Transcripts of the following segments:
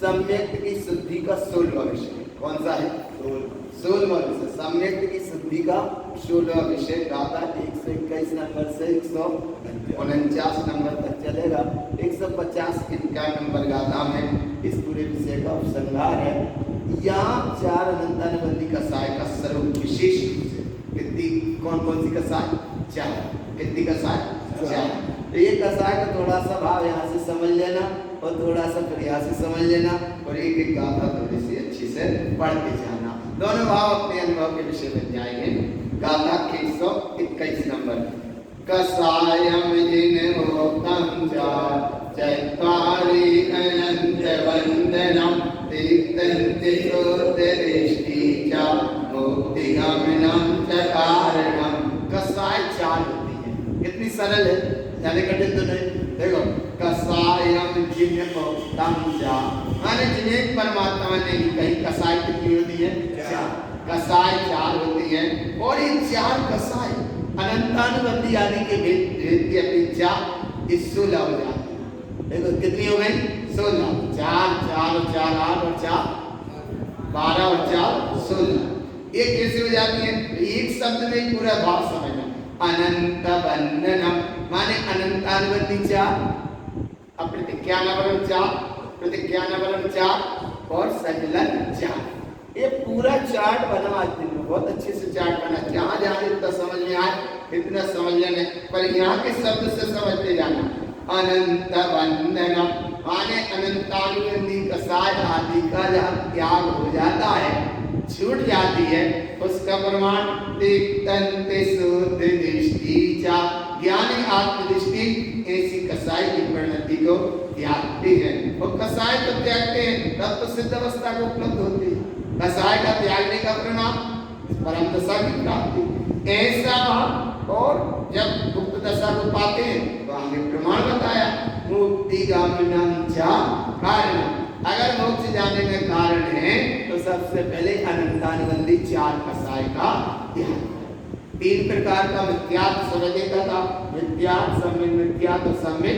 सम्यक्त की शुद्धि का 16वां विषय कौन सा है? 16वां विषय सम्यक्त की शुद्धि का 16वां विषय गाथा 121 नंबर से 149 नंबर तक चलेगा। 150 इनका नंबर गाथा में इस पूरे विषय का उपसंहार है। यहाँ 4 अनंतानुबंधी कसाय का स्वरूप विशेष रूप से कितनी कौन कौन सी कसाय? 4। कितनी कसाय? 4। तो ये कसाय का थोड़ा सा भाव यहाँ से समझ लेना और थोड़ा सा प्रयास से समझ लेना और एक एक गाथा थोड़ी सी अच्छी से पढ़ के जाना। दोनों भाव अपने अनुभव के विषय में जाएंगे। गाथा 121 नंबर। कसायम जिन होतम चत्वारि अनंत वंदनम तीर्थंति दृष्टि च मुक्ति गमनम च कारणम। कसाय 4 होती है। कितनी सरल है, ज्यादा कठिन तो नहीं। देखो कसायम जिन होतम च माने जिन्हें परमात्मा ने कहीं कसाय कितनी होती है? 4। कसाय 4 होती है और ये 4 कसाय अनंतानुबंधी आदि के भेद की अपेक्षा 16 हो जाती है। देखो कितनी हो गई? 16। 4 4 और 4 8 और 4 12 और 4 16। ये कैसे हो जाती है? एक शब्द में ही पूरा भाव समझना। अनंत वंदनम माने अनंतानुबंधी 4, अप्रतिज्ञानावरण 4, प्रतिज्ञानावरण 4 और संलग्न 4। ये पूरा चार्ट बना आज दिन में, बहुत अच्छे से चार्ट बना। जहाँ जहाँ इतना समझ में आए इतना समझ लेने, पर यहाँ के शब्द से समझते जाना। अनंत वंदनम माने अनंतानुबंधी कसाय आदि का जहाँ त्याग हो जाता है, छूट जाती है, उसका प्रमाण तीर्थंति शुद्ध दृष्टि चा ज्ञानी आत्मदृष्टि ऐसी कसाय की परिणति को त्यागते हैं। और कसाय तो त्यागते हैं तब तो सिद्ध अवस्था को उपलब्ध होती है। कसाय का त्यागने का परिणाम परम दशा की प्राप्ति ऐसा भाव। और जब गुप्त दशा को पाते हैं तो आगे प्रमाण बताया मुक्ति गमनम चा कारणम। अगर मोक्ष जाने में कारण है तो सबसे पहले अनंतानुबंधी 4 कसाय का त्याग। 3 प्रकार का मिथ्यात्व समझने का था। मिथ्यात्व, सम्यक मिथ्यात्व और सम्यक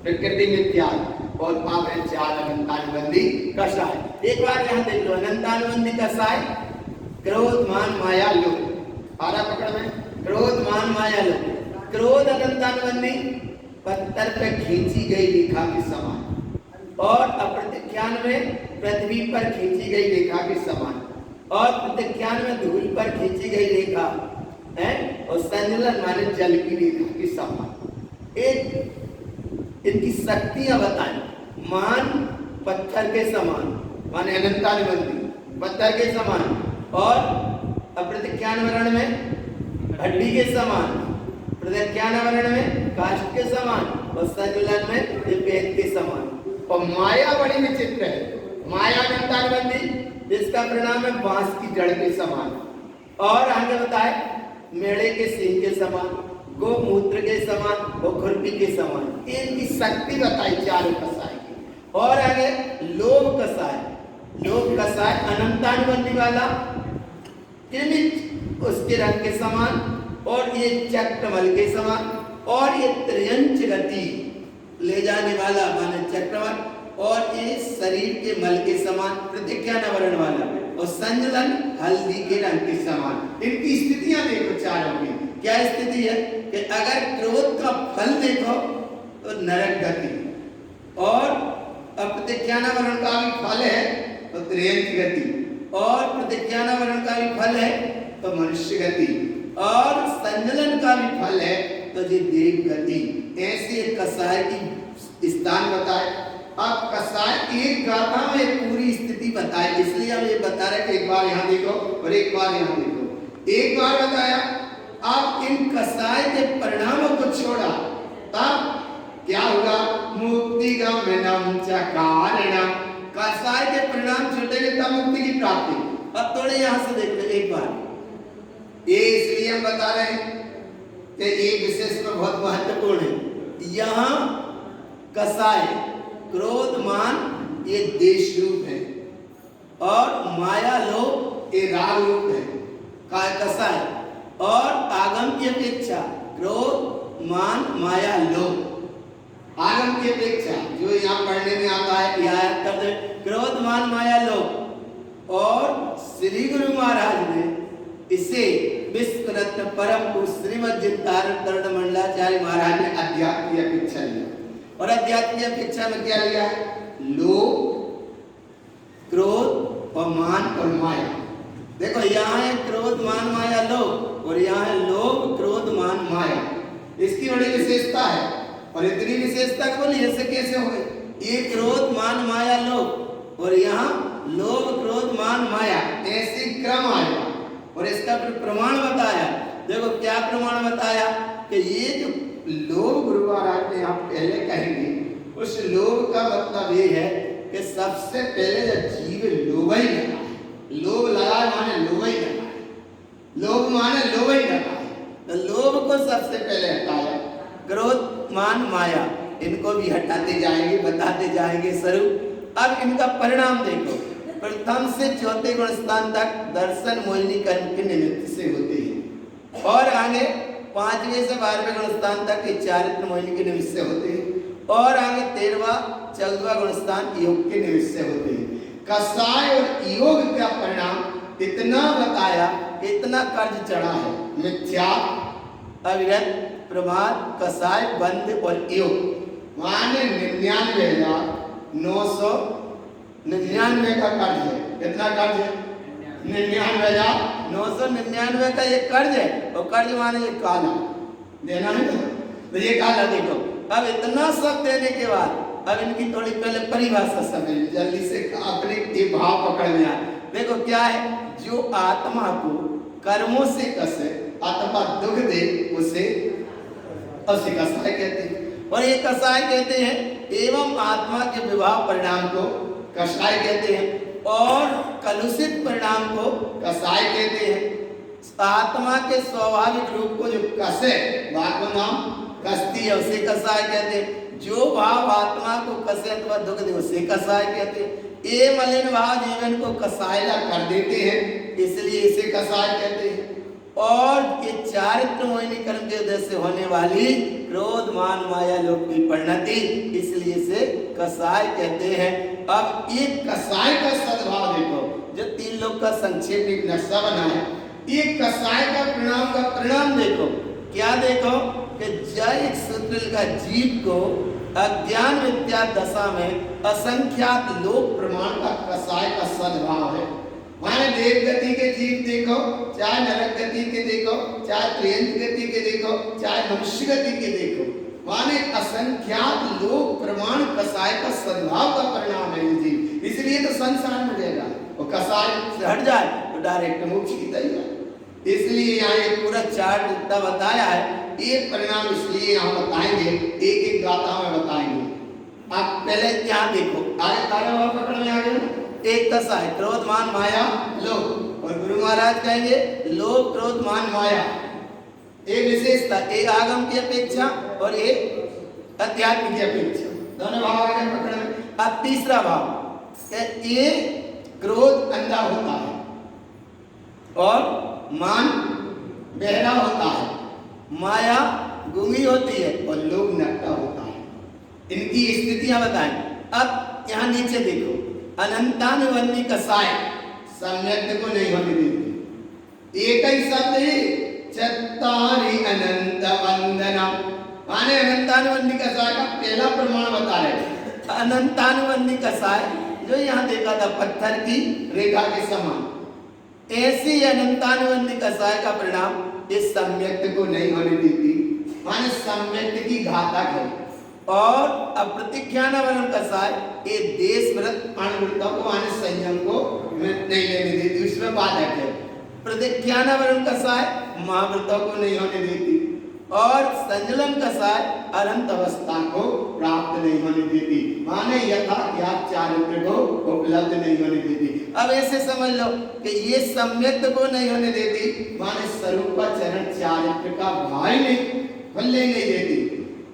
प्रकृति मिथ्यात्व और पाप है 4 अनंतानुबंधी कसाय। एक बार यहाँ देख लो अनंतानुबंधी कसाय क्रोध मान माया लोभ। पारा पकड़ में क्रोध मान माया लोभ। क्रोध अनंतानुबंधी पत्थर पे खींची गई रेखा के समान और अप्रतिज्ञान में पृथ्वी पर खींची गई रेखा के समान और प्रतिज्ञान में धूल पर खींची गई रेखा है और संलग्न माने जल की रेखा के समान। एक इनकी शक्तियां बताएं। मान पत्थर के समान माने अनंतानुबंधी पत्थर के समान और अप्रतिज्ञान वर्ण में हड्डी के समान, प्रतिज्ञान वर्ण में काष्ठ के समान और संलग्न में वेद के समान। और माया बड़ी विचित्र है। माया अनंतानुबंधी जिसका परिणाम है बांस की जड़ के समान और आगे बताए मेढ़े के सींग के समान, गोमूत्र के समान और खुरपी के समान। इनकी शक्ति बताई 4 कसाय की। और आगे लोभ कसाय। लोभ कसाय अनंतानुबंधी वाला उसके रंग के समान और ये चक्रमल के समान और ये त्रियंच गति ले जाने वाला माने चक्रमल और ये शरीर के मल के समान प्रतिज्ञान वर्ण वाला और संलग्न हल्दी के रंग के समान। इनकी स्थितियां देखो 4 की। क्या स्थिति है कि अगर क्रोध का फल देखो तो नरक गति, और अप्रतिज्ञानावरण का भी फल है तो त्रियंत गति, और प्रतिज्ञानावरण का भी फल है तो मनुष्य गति, और संजलन का भी फल है तो ये देव गति। ऐसे कसाय की स्थान बताए। अब कसाय एक गाथा में पूरी स्थिति बताए, इसलिए हम ये बता रहे कि एक बार यहाँ देखो और एक बार यहाँ देखो। एक बार बताया, अब इन कसाय के परिणामों को छोड़ा, तब क्या होगा? मुक्ति गमनम च कारणम। कसाय के परिणाम छूटेंगे तब मुक्ति की प्राप्ति। अब थोड़े यहां से देख लो एक बार, ये इसलिए हम बता रहे हैं कि ये विशेष में बहुत महत्वपूर्ण है। यहाँ कसाय, क्रोध, मान ये देश रूप है, और माया लोभ ये राग रूप है कसाय, और आगम की अपेक्षा क्रोध, मान, माया, लोभ, आगम की अपेक्षा जो यहाँ पढ़ने में आता है, याद कर दे, क्रोध, मान, माया, लोभ। और श्री गुरु महाराज ने इसे विश्व रत्न परम पुरुष श्रीमद जितारण मंडलाचार्य महाराज ने अध्यात्म की अपेक्षा लिया, और अध्यात्म की अपेक्षा में क्या लिया है? लोभ, क्रोध और मान और माया। देखो यहाँ है क्रोध, मान, माया, लोभ, और यहाँ है लोभ, क्रोध, मान, माया। इसकी बड़ी विशेषता है, और इतनी विशेषता बोली ऐसे कैसे हो गए? ये क्रोध, मान, माया, लोभ, और यहाँ लोभ, क्रोध, मान, माया, ऐसे क्रम आएगा। और इसका फिर प्रमाण बताया। देखो क्या प्रमाण बताया कि ये जो लोभ गुरु महाराज ने आप पहले कहेंगे, उस लोभ का मतलब ये है कि सबसे पहले जब जीव लोभ ही लगा है, लोभ लगा माने लोभ ही लगा है, लोभ माने लोभ ही लगा है, तो लोभ को सबसे पहले हटाया। क्रोध, मान, माया इनको भी हटाते जाएंगे, बताते जाएंगे स्वरूप। अब इनका परिणाम देखो, प्रथम से चौथे गुण स्थान तक दर्शन मोहिनी कर्म के निमित्त से होते हैं, और आगे 5वें से 12वें गुण स्थान तक चारित्र मोहिनी के निमित्त से होते हैं, और आगे 13वां 14वां गुण स्थान योग के निमित्त से होते हैं। कसाय और योग का परिणाम इतना बताया, इतना कर्ज चढ़ा है। मिथ्या, अविरत, प्रमाद, कसाय, बंध और योग, माने 99,999 का कर्ज है। कितना कर्ज है? 99,999 का ये कर्ज है, और कर्ज माने ये काला देना है, तो ये काला देखो। अब इतना सब देने के बाद अब इनकी थोड़ी पहले परिभाषा समझ जल्दी से, अपने ये भाव पकड़ में आए। देखो क्या है? जो आत्मा को कर्मों से कसे अथवा दुख दे उसे कसाय कहते हैं, और ये कसाय कहते हैं। एवं आत्मा के विवाह परिणाम को कसाय कहते हैं, और कलुषित परिणाम को कसाय कहते हैं। आत्मा के स्वाभाविक रूप को जो कसे, भाव नाम कस्ती है, उसे कसाय कहते हैं। जो भाव आत्मा को कसे अथवा दुख दे उसे कसाय कहते हैं। ये मलिन भाव जीवन को कसायला कर देते हैं, इसलिए इसे कसाय कहते हैं। और ये चारित्र मोहिनी कर्म के उदय से होने वाली क्रोध, मान, माया, लोभ की परिणति, इसलिए इसे कसाय कहते हैं। अब ये कसाय का सद्भाव देखो, जो 3 लोग का संक्षेप एक नक्शा बना है। ये कसाय का परिणाम देखो, क्या देखो कि जय सूत्र का जीव को अज्ञान विद्या दशा में असंख्यात लोक प्रमाण का कसाय का सद्भाव है। माने देव गति के जीव देखो, चाहे नरक गति के देखो, चाहे त्रियंत गति के देखो, चाहे मनुष्य गति के देखो, माने असंख्यात लोक प्रमाण कसाय का सद्भाव का परिणाम है जीव। इसलिए तो संसार में रहेगा, और कसाय से हट जाए तो डायरेक्ट मोक्ष की तैयारी। इसलिए यहाँ ये पूरा चार्ट जितना बताया है, एक परिणाम इसलिए यहाँ बताएंगे, एक एक गाथा में बताएंगे। आप पहले यहाँ देखो, आगे तारा पकड़ में आ गया। एक कसाय, क्रोध, मान, माया, लोभ, और गुरु महाराज कहेंगे लोभ, क्रोध, मान, माया। एक विशेषता, एक आगम की अपेक्षा और एक अध्यात्म की अपेक्षा, दोनों भाव आगे पकड़ में। अब तीसरा भाव, ये क्रोध अंधा होता है, और मान बहरा होता है, माया गूंगी होती है, और लोभ नकटा होता है। इनकी स्थितियां बताएं। अब यहाँ नीचे देखो, अनंतानुबंधी कसाय सम्यक को नहीं होने देते। एक ही शब्द ही चत्तारि अनंत वंदनम। माने अनंतानुबंधी कसाय का पहला प्रमाण बता रहे। अनंतानुबंधी कसाय जो यहाँ देखा था पत्थर की रेखा के समान, ऐसी अनंतानुबंधी कसाय का परिणाम इस सम्यक्त को नहीं होने देती। माने सम्यक्त की घातक है। और अप्रतिज्ञानावरण कसाय ये देश व्रत अणुवृत्तों को माने संयम को नहीं लेने देती, उसमें बाधक है। प्रतिज्ञानावरण कसाय महाव्रतों को नहीं होने देती और संजलन कसाय अनंत अवस्था को प्राप्त नहीं होने देती। माने यथा ज्ञात चारित्र को उपलब्ध नहीं होने देती। अब ऐसे समझ लो कि ये सम्यक्त को नहीं होने देती, माने स्वरूप चरण चारित्र का भाई नहीं भले नहीं देती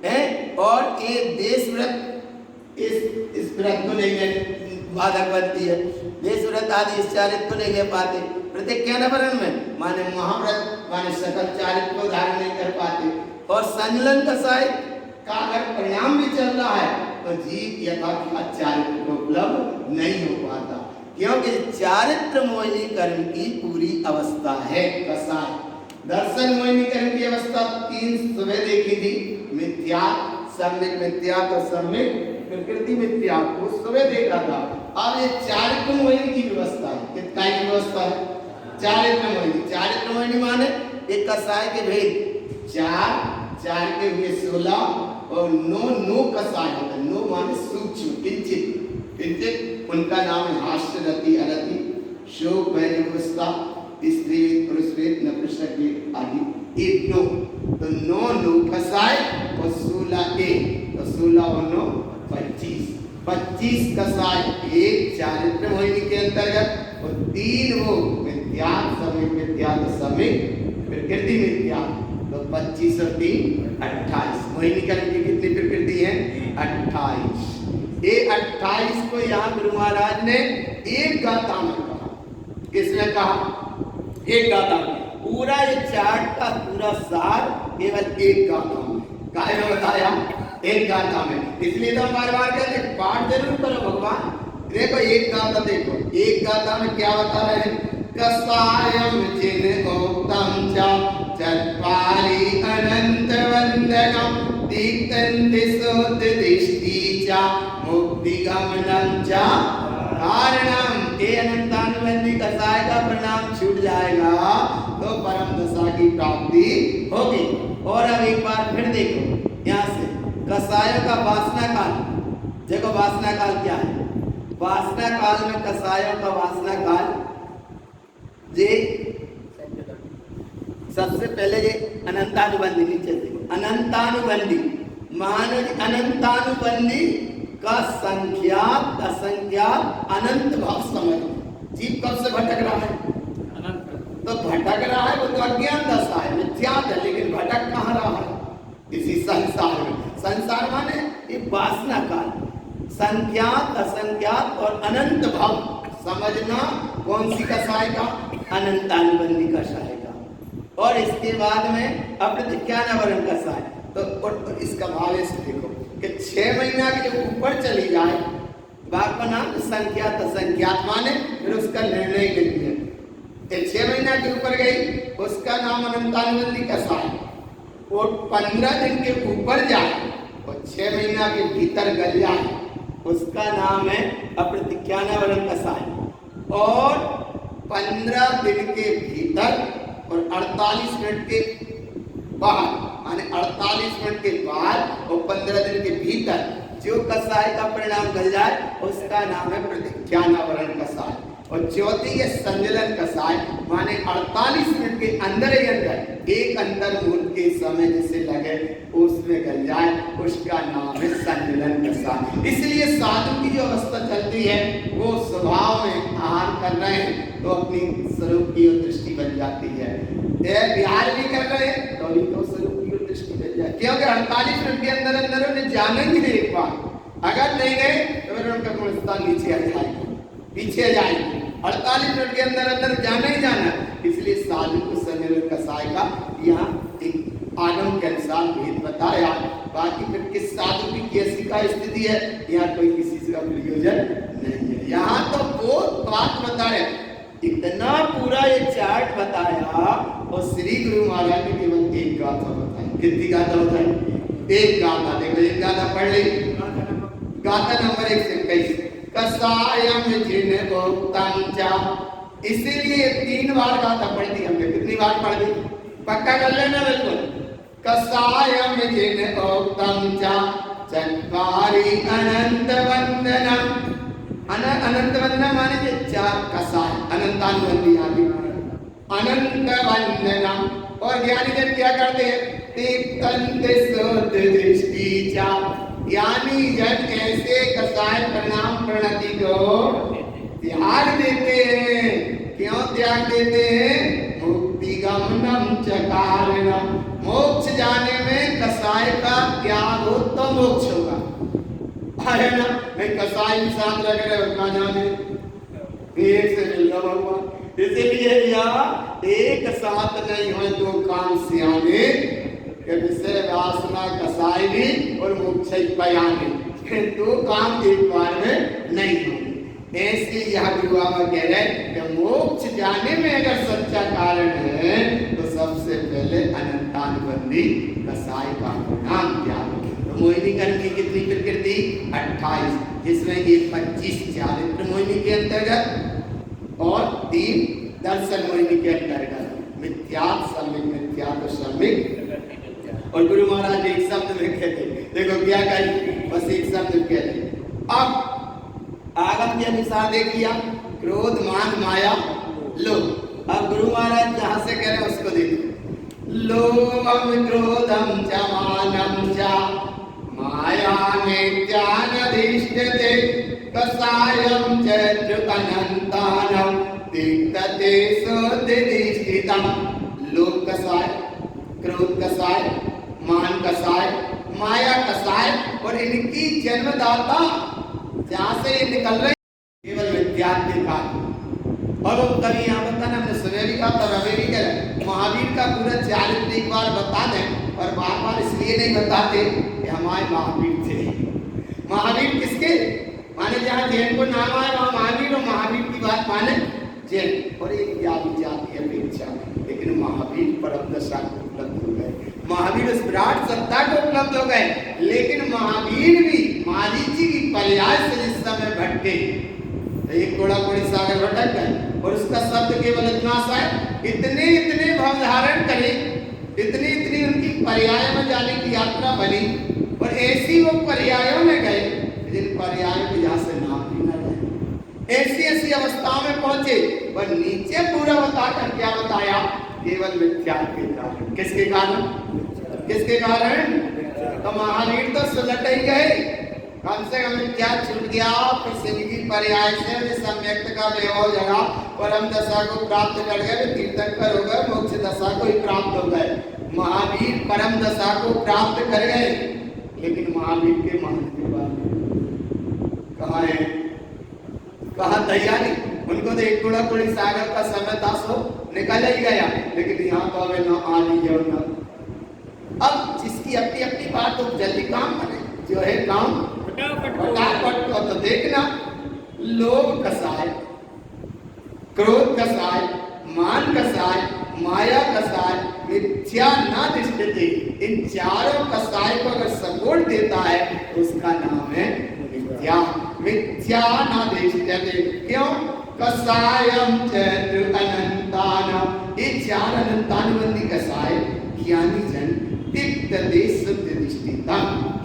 है। और ये देश व्रत इस व्रत को नहीं बाधक बनती है। देश व्रत आदि इस चारित्र को नहीं ले पाते। प्रतिज्ञानावरण में माने महाव्रत माने सकल चारित्र को धारण नहीं कर पाते। और संजलन कसाय का अगर परिणाम भी चल रहा है तो जीव यथा चारित्र को उपलब्ध नहीं हो पाता, क्योंकि चारित्र मोहिनी कर्म की पूरी अवस्था है कसाय। दर्शन मोहिनी कर्म की अवस्था 3 सुबह देखी थी, मिथ्या, सम्यक मिथ्या तो सम्यक प्रकृति मिथ्या को सुबह देखा था। अब ये चारित्र मोहिनी की व्यवस्था है। कितना की व्यवस्था है? चारित्र मोहिनी। चारित्र मोहिनी माने एक कसाय के भेद 4 के हुए 16 और 9 कसाय होते। 9 माने सूक्ष्म किंचित उनका नाम है हास्य रति अरति शोक भय व्यवस्था स्त्री पुरुष नपुंसक आदि। एक 9 तो 9 कसाय और 16 तो 16 और 9 25 कसाय एक चारित्र मोहिनी के अंतर्गत और 3 वो मिथ्या समय मिथ्या तो समय प्रकृति मिथ्या तो 25 और 3 28। मोहिनी कर्म की कितनी प्रकृति है? 28। ये 28 को यहाँ गुरु महाराज ने एक गाथा में कहा। किसने कहा? एक गाथा में। पूरा ये चार्ट का पूरा सार केवल एक गाथा में काहे में बताया? एक गाथा में। इसलिए तो बार-बार कहते हैं पाठ जरूर करो भगवान। देखो एक गाथा, देखो एक गाथा में क्या बता रहे हैं? कसायम जिन ओक्तम च चत्वारि अनंत वंदनम दीप्तन्ति सोत दृष्टि च मुक्ति गमनम च कारणम। ये अनंतानुबंधी कसाय का परिणाम छूट जाएगा तो परम दशा की प्राप्ति होगी। और अब एक बार फिर देखो यहाँ से कसायों का वासना काल। देखो वासना काल क्या है? वासना काल में कसायों का वासना काल जे सबसे पहले ये अनंतानुबंधी, नीचे देखो अनंतानुबंधी माने अनंतानुबंधी का संख्यात असंख्यात अनंत भाव समझ। जीव कब से भटक रहा है? तो भटक रहा है वो तो अज्ञान दशा है, मिथ्यात है, लेकिन भटक कहाँ रहा है? इसी संसार में। संसार माने ये वासना काल, संख्यात असंख्यात और अनंत भाव समझना। कौन सी कसाय का? अनंतानुबंधी कसाय का। और इसके बाद में अप्रतिज्ञानावरण कसाय। तो इसका भाव ऐसे देखो कि 6 महीना के जो ऊपर चली जाए बाप का नाम संख्यात असंख्यात माने फिर उसका निर्णय नहीं है। 6 महीना के ऊपर गई उसका नाम अनंतानुबंधी कसाय। और 15 दिन के ऊपर जाए और 6 महीना के भीतर गल जाए उसका नाम है अप्रतिज्ञानावरण कसाय। और 15 दिन के भीतर और 48 मिनट के बाद माने 48 मिनट के बाद और 15 दिन के भीतर जो कसाय का परिणाम गल जाए उसका नाम है प्रतिज्ञानावरण कसाय। और चौथी है संजलन कसाय माने 48 मिनट के अंदर ही अंदर एक अंतर मुहूर्त के समय जैसे लगे उसमें गल जाए उसका नाम है संजलन कसाय। इसलिए साधु की जो अवस्था चलती है वो स्वभाव में आहार कर रहे हैं तो अपनी स्वरूप की ओर दृष्टि बन जाती है। बिहार भी कर रहे हैं तो भी तो स्वरूप की ओर दृष्टि बन जाए, क्योंकि 48 मिनट के अंदर अंदर उन्हें जाना ही नहीं एक बार। अगर नहीं गए तो फिर उनका गुणस्थान नीचे आ जाएगा, पीछे आ जाएगी। 48 मिनट के अंदर अंदर जाना ही जाना। इसलिए साधु को संजलन कसाय का यहाँ एक आगम के अनुसार भेद बताया। बाकी फिर किस साधु की कैसी का स्थिति है यहाँ कोई किसी का प्रयोजन नहीं है। यहाँ तो वो बात बताए, इतना पूरा ये चार्ट बताया और श्री गुरु महाराज ने केवल एक गाथा बताई। कितनी गाथा बताई? एक गाथा। देखो एक गाथा पढ़ ली। गाथा नंबर 121, कसायम जिन भोक्तम चा। इसीलिए 3 बार गाथा पढ़ दी हमने। कितनी बार पढ़ दी? पक्का कर लेना बिल्कुल। कसायम जिन भोक्तम चा चत्वारि अनंत वंदनम। अनंत वंदनम माने कि 4 कसाय, अनंतानुबंधी आदि अनंत वंदनम। और ज्ञानी जन क्या करते हैं? तीर्थंत सोत दृष्टि चा। ज्ञानी जन ऐसे कसाय प्रणाम प्रणति को त्याग देते हैं। क्यों त्याग देते हैं? मुक्ति गमनम च कारणम। मोक्ष जाने में कसाय का त्याग हो तो मोक्ष होगा। अरे ना, मैं कसाई के साथ रह कर उतना जाने एक से मिलना भगवान। इसीलिए यहाँ एक साथ नहीं हो 2 काम सियाने, विषय वासना कसाई भी और मोक्ष पयाने। 2 काम एक बार में नहीं होंगे। ऐसे यह गुरु बाबा कह रहे हैं कि मोक्ष जाने में अगर सच्चा कारण है तो सबसे पहले अनंतानुबंधी कसाई का नाम त्याग। तो मोहिनी कर्म की कितनी प्रकृति? 28, जिसमें ये 25 चारित्र मोहिनी के अंतर्गत और 3 दर्शन मोहिनी के अंतर्गत। मिथ्यात् सम्यक, मिथ्यात् सम्यक। और गुरु महाराज ने एक शब्द में कहते, देखो क्या कही, बस एक शब्द कहते। अब आगम के अनुसार देखिए, क्रोध मान माया लोभ। अब गुरु महाराज जहां से कह रहे हैं उसको देखो। लोभम क्रोधम च मानम च माया में ज्ञानधिष्ठते कसायम च अनंतानम तिक्तते सोधिष्ठितम। लोभ कसाय, क्रोध कसाय, मान कसाय, माया कसाय और इनकी जन्मदाता जहां से ये निकल रहे केवल विद्यार्थी का। और वो कभी यहाँ बता ना, हमने सुने भी कहा था, रवे भी कह महावीर का पूरा चारित्र एक बार बता दें। और बार बार इसलिए नहीं बताते कि हमारे महावीर थे। महावीर किसके माने? जहाँ जैन को नाम आए वहाँ महावीर, और महावीर की बात माने जैन। और एक जाति जाती है अपेक्षा, लेकिन महावीर परम दशा को उपलब्ध हो गए। महावीर उस विराट सत्ता को उपलब्ध हो गए। लेकिन महावीर भी मारीची की पर्याय से जिस समय भटके, एक कोड़ा कोड़ी सागर भटक गए। और उसका शब्द केवल इतना सा है, इतने इतने भाव धारण करे, इतनी इतनी उनकी पर्याय में जाने की यात्रा बनी। और ऐसी वो पर्यायों में गए जिन पर्यायों के जहाँ से नाम भी न गए। ऐसी ऐसी अवस्थाओं में पहुंचे। पर नीचे पूरा बताकर क्या बताया? केवल मिथ्या के कारण। किसके कारण? किसके कारण? तो महावीर तो सुलट ही गए। कम से कम क्या छूट गया? प्रसिद्ध की पर्याय से सम्यक्त का वैभव जगा, परम दशा को प्राप्त कर गए, तीर्थंकर हो गए, मोक्ष दशा को ही प्राप्त हो गए। महावीर परम दशा को प्राप्त कर गए। लेकिन महावीर के महंत के बाद कहाँ है? कहाँ तैयारी? उनको तो एक कूड़ा कोड़ी सागर का समय था, सो निकल ही गया। लेकिन यहाँ तो हमें ना आ लीजिए ना। अब जिसकी अपनी अपनी बात हो, जल्दी काम करे, जो है काम फटाफट। तो देखना, लोभ कसाय, क्रोध कसाय, मान कसाय, माया कसाय, मिथ्या ना दृष्टि। इन चारों कसाय को अगर सपोर्ट देता है तो उसका नाम है मिथ्या। मिथ्या ना दृष्टि। क्यों? कसायम चैत्र अनंतान। ये 4 अनंतानुबंधी कसाय ज्ञानी जन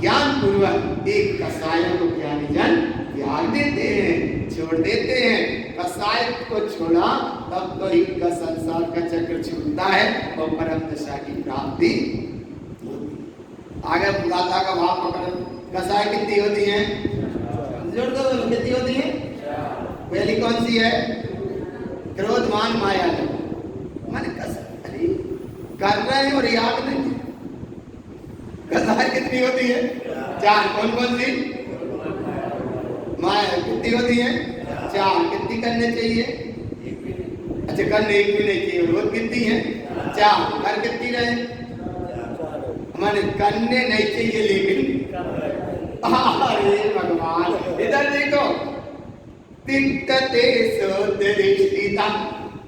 ज्ञान पूर्वक एक कसाय को ज्ञानी जन त्याग देते हैं, छोड़ देते हैं। कसाय को छोड़ा तब तो इनका संसार का चक्र छूटता है और परम दशा की प्राप्ति होती। आगे गाथा का भाव पकड़। कसाय कितनी होती है? जोड़ दो, कितनी होती है? पहली कौन सी है? क्रोध मान माया। माने कसाय कर रहे हैं और याद नहीं। कसाय कितनी होती है? 4। कौन कौन सी? माया कितनी होती है? 4। कितनी करने चाहिए? अच्छा, करने एक भी नहीं चाहिए। रोज कितनी है? 4। कर कितनी रहे? हमारे करने नहीं चाहिए लेकिन अरे भगवान, इधर देखो। तिक्तते सोदृष्टिता।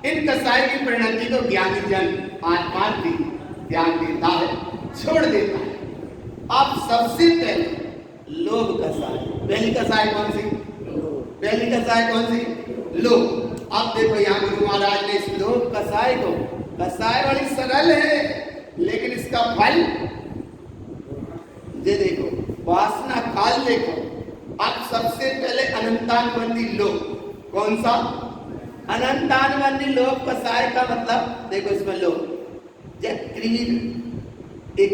इन कसाय की परिणति को ज्ञानी जन आत्मार्थी त्याग देता है, छोड़ देता है। अब सबसे पहले लोभ कसाय, पहली कसाय कौन सी? पहली कसाय कौन सी? लोभ। अब देखो यहाँ गुरु महाराज ने इस लोभ कसाय को, कसाय बड़ी सरल है लेकिन इसका फल ये देखो, वासना काल देखो। अब सबसे पहले अनंतानुबंधी लोभ, कौन सा? अनंतानुबंधी लोभ कसाय का मतलब देखो, इसमें लोभ जब क्रीड एक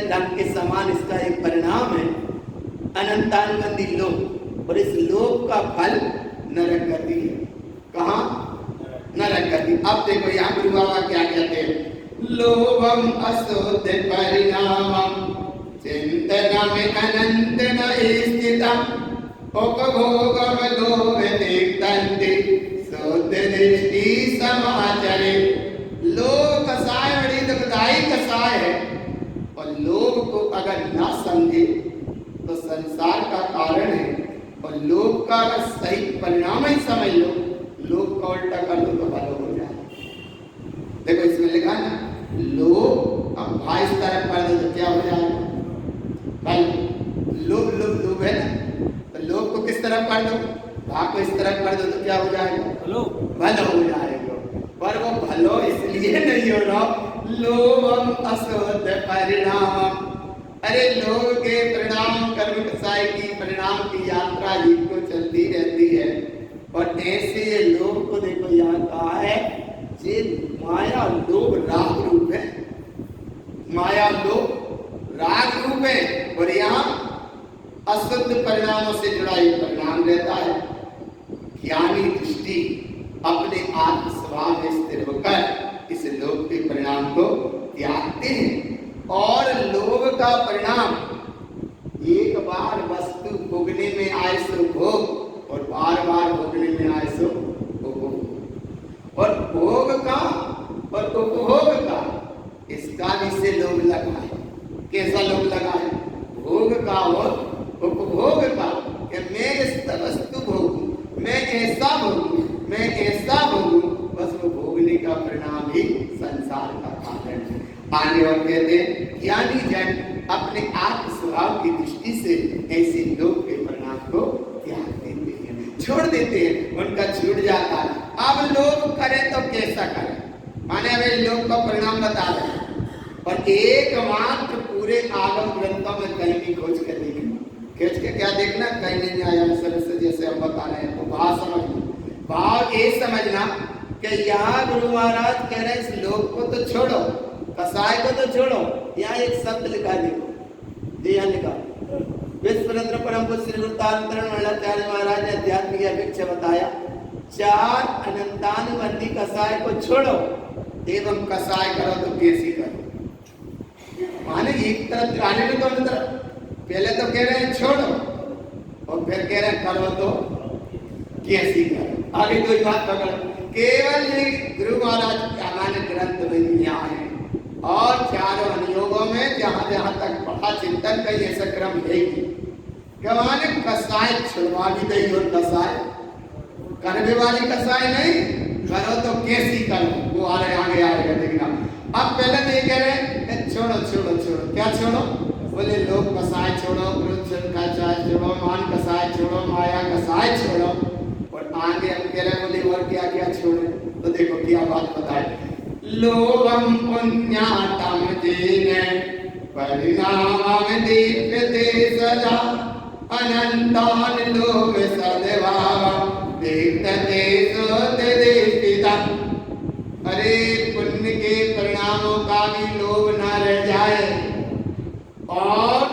रंग के समान इसका एक परिणाम है अनंतानुबंधी लोभ, और इस लोभ का फल नरक गति है। कहाँ? नरक गति। अब देखो यहाँ गुरु बाबा क्या कहते हैं, लोभम असुद्ध परिणामम चिंतनम अनंत न स्थितम उपभोगम लोभ देखते शुद्ध दृष्टि समाचरे। लोभ कसाय बड़ी दुखदाई कसाय है, और लोभ को अगर ना समझे तो संसार का कारण है, और लोभ का अगर सही परिणाम ही समझ लो, लोभ का उल्टा कर दो तो भलो हो जाए। देखो इसमें लिखा है ना, लोभ अब भाई इस तरफ कर दो तो क्या हो जाएगा? भाई लोभ लोभ लोभ है ना, तो लोभ को किस तरफ कर दो? भाग को इस तरफ कर दो तो क्या हो जाएगा? भलो हो जाएगा। पर वो भलो इसलिए नहीं हो रहा, लोभम असुद्ध परिणाम। अरे लोभ के परिणाम, कर्म कसाय की परिणाम की यात्रा ही को चलती रहती है, और ऐसे ये लोभ को देखो यहाँ कहा है, ये माया लोभ राग रूप है, माया लोभ राग रूप है, और यहाँ अशुद्ध परिणामों से जुड़ा एक परिणाम रहता है। ज्ञानी दृष्टि अपने आत्म स्वभाव में स्थिर होकर इस लोभ के परिणाम को त्यागते हैं, और लोभ का परिणाम एक बार वस्तु भोगने में आए सो भोग, और बार बार भोगने में आए सो उपभोग, और भोग का और उपभोग का इसका भी से लोभ लगा है। कैसा लोभ लगा है? भोग का और उपभोग का, कि मैं इस वस्तु भोगूं, मैं ऐसा भोगूं, मैं ऐसा भोगूं, बस वो भोगने का परिणाम ही संसार का कारण है। आगे और कहते हैं, ज्ञानी जन अपने आत्म स्वभाव की दृष्टि से ऐसे लोभ के परिणाम को त्याग देते हैं, छोड़ देते हैं, उनका छूट जाता है। अब लोभ करें तो कैसा करें? माने वे लोभ का परिणाम बता रहे हैं, और एकमात्र पूरे आगम ग्रंथों में कहीं भी खोज कर देखना, खोज के क्या देखना, कहीं नहीं आया से जैसे हम बता रहे हैं, तो भाव समझना, भाव ये समझना कि यहाँ गुरु महाराज कह रहे हैं इस लोभ को तो छोड़ो, कसाय को तो छोड़ो। यहाँ एक शब्द लिखा देखो, जी यहाँ लिखा, विश्वरत्न परम पूज्य श्री गुरु तारणाचार्य महाराज ने आध्यात्मिक अपेक्षा बताया, चार अनंतानुबंधी कसाय को छोड़ो एवं कसाय करो तो कैसी करो। माने एक तरफ आने में दोनों तरफ, पहले तो कह रहे हैं छोड़ो, और फिर कह रहे हैं करो तो कैसी करो। आगे कोई बात पकड़ो, केवल ये गुरु महाराज हमारे ग्रंथ में यहाँ है, और चारों अनुयोगों में जहाँ जहाँ तक पढ़ा चिंतन का ये क्रम है कि माने कसाय छुड़वा भी नहीं, और कसाय करने वाली कसाय नहीं, करो तो कैसी करो, वो आ रहे आगे आएगा देखना। अब पहले तो ये कह रहे हैं छोड़ो छोड़ो छोड़ो, क्या छोड़ो? बोले लोभ कसाय छोड़ो, क्रोध कसाय छोड़ो, मान कसाय छोड़ो, माया कसाय छोड़ो, और आगे हम कह रहे बोले और क्या क्या छोड़े? तो देखो क्या बात बताए, लोभम पुण्यातम जेने परिणामम दीप्यते सदा अनंतान लोभ सद्भाव देखते सोते दृष्टिता। अरे पुण्य के परिणामों का भी लोभ ना रह जाए, और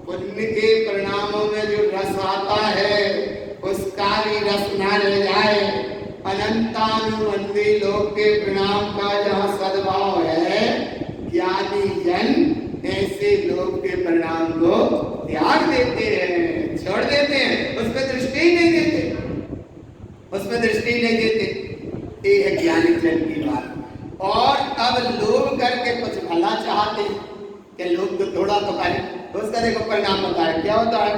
पुण्य के परिणामों में जो रस आता है उसका भी रस ना रह जाए। अनंतानुबंधी लोभ के परिणाम का जहाँ सद्भाव है, ज्ञानी जन ऐसे लोभ के परिणाम को त्याग देते हैं, छोड़ देते हैं, उसमें दृष्टि ही नहीं देते, उसमें दृष्टि नहीं देते। ये है ज्ञानी जन की बात। और अब लोभ करके कुछ भला चाहते हैं कि लोभ तो थोड़ा तो करे, तो उसका देखो परिणाम बताया क्या होता है,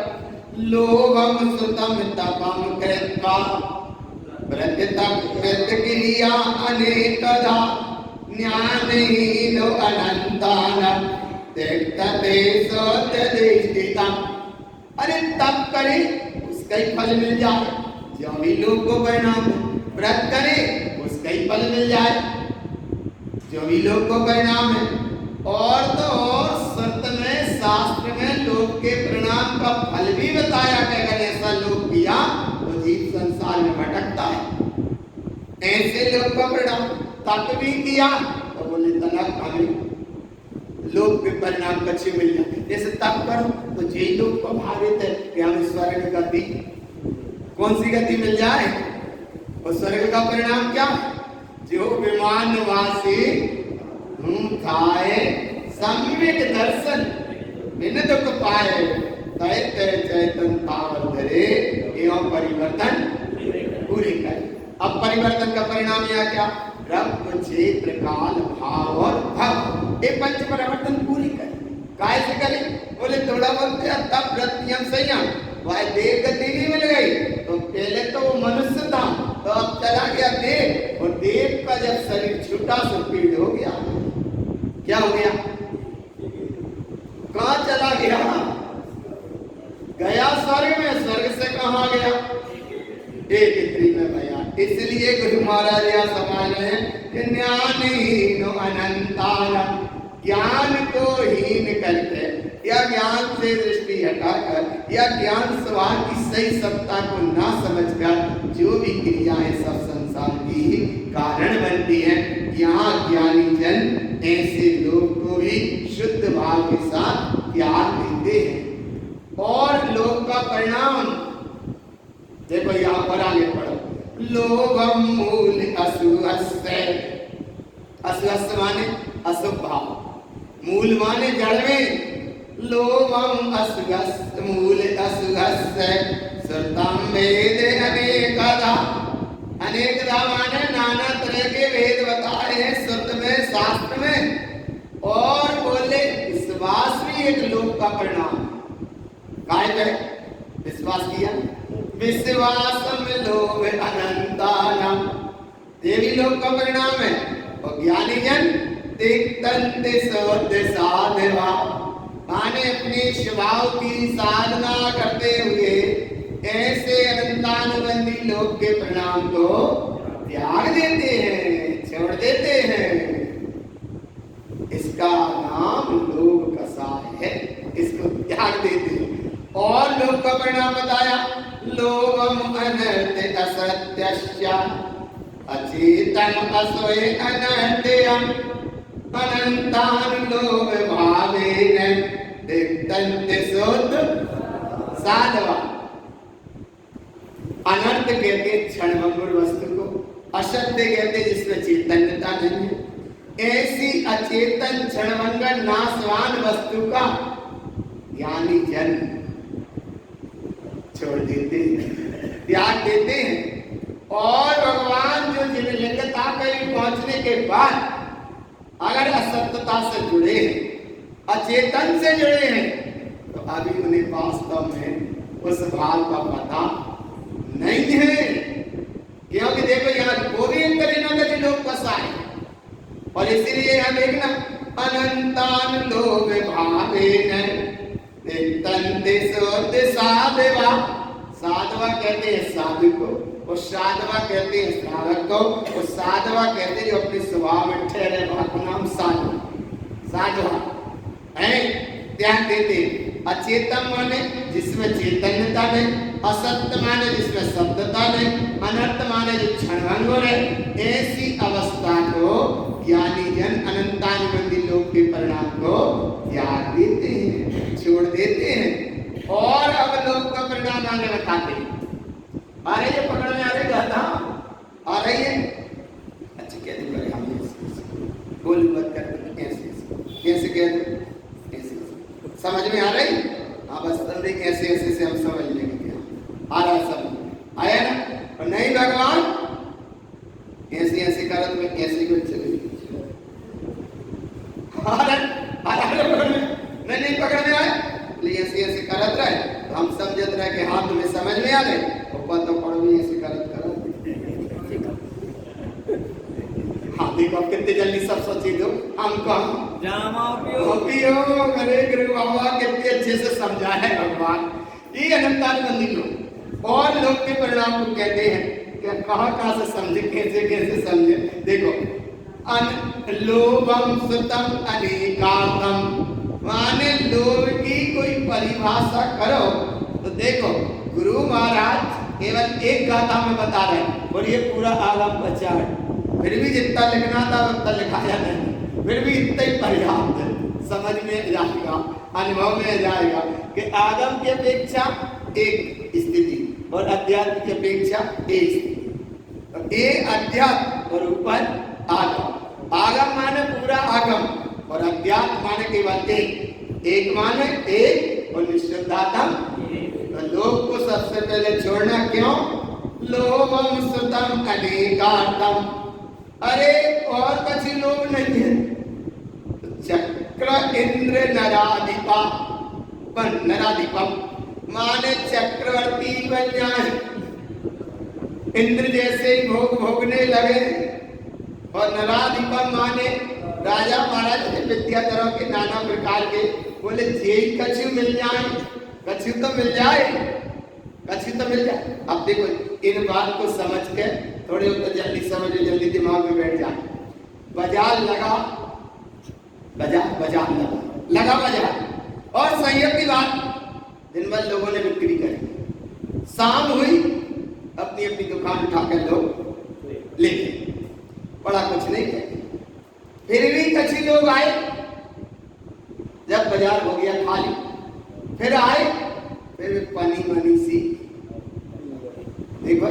लोभम सुतम तपम कृत्वा प्रतिक्रिया अनेकधा ज्ञानहीनो अनंतानम त्यक्तते सौत्यधिष्ठितम्। अरे तप करे उसका ही फल मिल जाए, जो भी लोग को परिणाम है। व्रत करे उसका ही फल मिल जाए, जो भी लोग को परिणाम है। और तो और सत्य में शास्त्र में लोग के परिणाम का फल भी बताया कि अगर ऐसा लोग किया तो जीव संसार में भटकता है। ऐसे लोग का परिणाम तप भी किया तो बोले तनक हमें लोग के परिणाम अच्छे मिल जाते। जैसे तप करो तो जे लोग को भावित है कि हमें स्वर्ग गति, कौन सी गति मिल जाए, और स्वर्ग का परिणाम क्या, जो विमान वासी खाए सम्यक दर्शन बिन दुख पाए तय तय चैतन पावर धरे एवं परिवर्तन पूरे करे। अब परिवर्तन का परिणाम यह क्या, रब क्षेत्र काल भाव और भव ये पंच परिवर्तन पूरी करे। काय से करे, बोले थोड़ा बोलते हैं तब व्रत नियम संयम, वह देव गति नहीं मिल गई तो पहले तो वो मनुष्य था, तो अब चला गया देव, और देव का जब शरीर छूटा तो पीड़ हो गया। क्या हो गया, कहाँ चला गया, गया स्वर्ग में, स्वर्ग से कहाँ गया, एक इतनी में गया। इसलिए गुरु महाराज यह समाज है ज्ञानहीन अनंतानम, ज्ञान को हीन करके या ज्ञान से दृष्टि हटाकर या ज्ञान स्वभाव की सही सत्ता को ना समझकर जो भी क्रियाएं सब संसार की कारण बनती है, यहाँ ज्ञानी जन ऐसे लोग को भी शुद्ध भाव के साथ त्याग देते हैं। और लोग का परिणाम देखो, यहाँ पर आगे पढ़ो, लोभम मूल अशुभस्य, अशुभस्य माने अशुभ भाव, मूल माने जड़ में, लोभम अशुभस्य मूल अशुभस्य श्रुतम वेद अनेकदा, अनेकदा माने नाना तरह के वेद बताए हैं श्रुत में शास्त्र में। और बोले विश्वास भी एक लोक का परिणाम, काय है विश्वास किया, विश्वासम लोभ अनंतानम देवी लोक का परिणाम है। और ज्ञानी जन तिक्तन्ते सौद्य साधवा माने अपने स्वभाव की साधना करते हुए ऐसे अनंतानुबंधी लोक के परिणाम को त्याग देते हैं, छोड़ देते हैं। इसका नाम लोभ कसाय है, इसको त्याग देते हैं। और लोभ का परिणाम बताया, लोभम अनर्थ असत्यस्य अचेतन असोय अनर्थयम् अनंतान लोभ भावेन तिक्तन्ते सौद्य साधवा। अनर्थ कहते हैं क्षणभंगुर वस्तु को, असत्य कहते हैं जिसमें चैतन्यता नहीं है। ऐसी अचेतन क्षणभंगर नाशवान वस्तु का ज्ञानी जन छोड़ देते हैं, त्याग देते हैं। और भगवान जो जिनलिंगता कहीं पहुंचने के बाद अगर असत्यता से जुड़े हैं, अचेतन से जुड़े हैं, तो अभी उन्हें वास्तव में उस भाव का पता नहीं है। क्योंकि देखो यहाँ वो भी अंतरिनगत लोग फंसाए, और इसीलिए हम देखना अनंतान लोभ भावेन तिक्तन्ते सौद्य साधवा। साधवा कहते हैं साधु को, और साधवा कहते हैं श्रावक को, और साधवा कहते हैं जो अपने स्वभाव में ठहरे बात नाम साधु, साधवा है, त्याग देते। अचेतन माने जिसमें चैतन्यता नहीं, असत्य माने जिसमें शब्दता नहीं, अनर्थ माने जो क्षणभंगुर है। ऐसी अवस्था को ज्ञानी जन अनंतानुबंधी लोग के परिणाम को त्याग देते हैं, छोड़ देते हैं। और अब लोग का परिणाम आगे बताते हैं। आ रही है पकड़ में, आ रही है, आ रही है, अच्छा कह दे, हम बोल मत कर, कैसे कैसे कह दो, समझ में आ रही? हाँ बस तंदे कैसे ऐसे से हम समझ लेंगे, क्या आ रहा समझ आया ना? और नहीं भगवान ऐसे ऐसे करत में कैसे कुछ चले नहीं पकड़ में आए, ऐसे ऐसे करत रहे तो हम समझत रहे कि हाँ तुम्हें समझ में आ रहे, तो पढ़ भी ऐसे करत करो। हाँ देखो आपके कितने जल्दी सब सोची दो हमको जामा पियो। अरे गुरु बाबा कितने अच्छे से समझा है भगवान। ये अनंतान मंदिर लोग और लोग के परिणाम को कहते हैं कि कहाँ से समझे, कैसे समझे। देखो लोभम सुतम अनेकातम, माने लोभ की कोई परिभाषा करो तो देखो गुरु महाराज केवल एक गाथा में बता रहे हैं और ये पूरा आगम का चार्ट, फिर भी जितना लिखना था उतना लिखाया नहीं, फिर भी इतना ही पर्याप्त है। समझ में जाएगा, अनुभव में जाएगा कि आगम की अपेक्षा एक स्थिति और अध्यात्म की अपेक्षा एक स्थिति। तो ये अध्यात्म और ऊपर आगम। आगम माने पूरा आगम और अध्यात्म माने केवल एक माने एक और निश्चितात्म। तो लोग को सबसे पहले छोड़ना क्यों? लोभम सुतम अनेकातम। अरे और कुछ लोग नहीं है। चक्र इंद्र नराधिपा, नराधिपम माने चक्रवर्ती बन जाए, इंद्र जैसे ही भोग भोगने लगे। और नराधिपम माने राजा महाराज के विद्याधरों के नाना प्रकार के, बोले जे कछु मिल जाए, कछु तो मिल जाए, कछु तो मिल जाए। अब देखो इन बात को समझ के थोड़े तो जल्दी समझो, जल्दी दिमाग में बैठ जाए। बाजार लगा, बाजार लगा बाजार, और संयोग की बात दिन भर लोगों ने बिक्री करी, शाम हुई अपनी अपनी दुकान उठाकर लोग ले गए, बड़ा कुछ नहीं कहे। फिर भी कच्ची लोग आए, जब बाजार हो गया खाली, फिर आए, फिर पानी सी देखो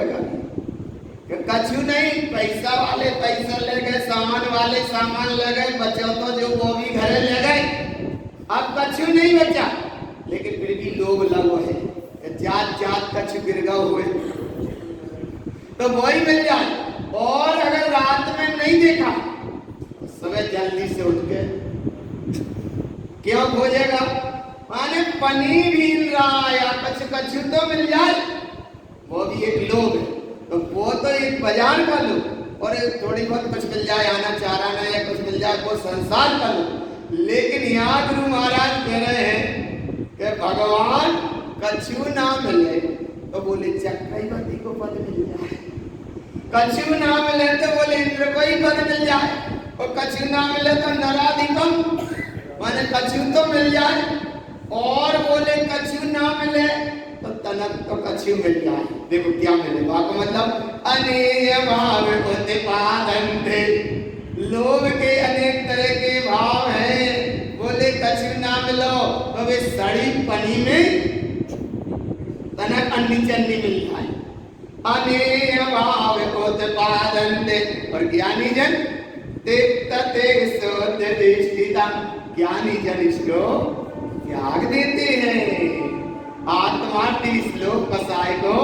कछु नहीं, पैसा वाले पैसा ले गए, सामान वाले सामान ले गए, बचा तो जो वो भी घरे ले गए, अब कछु नहीं बचा। लेकिन फिर भी लोग लगो है, जात जात कछु गिरगा हुए तो वही मिल जाए। और अगर रात में नहीं देखा तो सुबह जल्दी से उठ के क्यों खोजेगा, माने पनीर हिल रहा या कछु तो मिल जाए, वो भी एक लोभ है। तो वो तो एक बाजार का लोग, और थोड़ी बहुत कुछ मिल जाए, आना चाराना या कुछ मिल जाए, वो संसार का लोग। लेकिन यहाँ गुरु महाराज कह रहे हैं कि भगवान कछु ना मिले तो बोले चक्रवर्ती को पद मिल जाए, कछु ना मिले तो बोले इंद्र को ही पद मिल जाए, और कछु ना मिले तो नराधिपम माने कछु तो मिल जाए, और बोले कछु ना मिले तो तनक तो कछु मिल जाए। देखो क्या मिले का मतलब अनेय भाव उत्पादन्ते, लोभ के अनेक तरह के भाव हैं। बोले कछु ना मिलो तो वे सड़ी पनी में तनक अन्नी चन्नी मिल जाए। अनेय भाव उत्पादन्ते, और ज्ञानी जन तेक्तते सोद्यदिष्टिता, ज्ञानी जन इसको त्याग देते हैं, आत्मा श्लोक कसाय को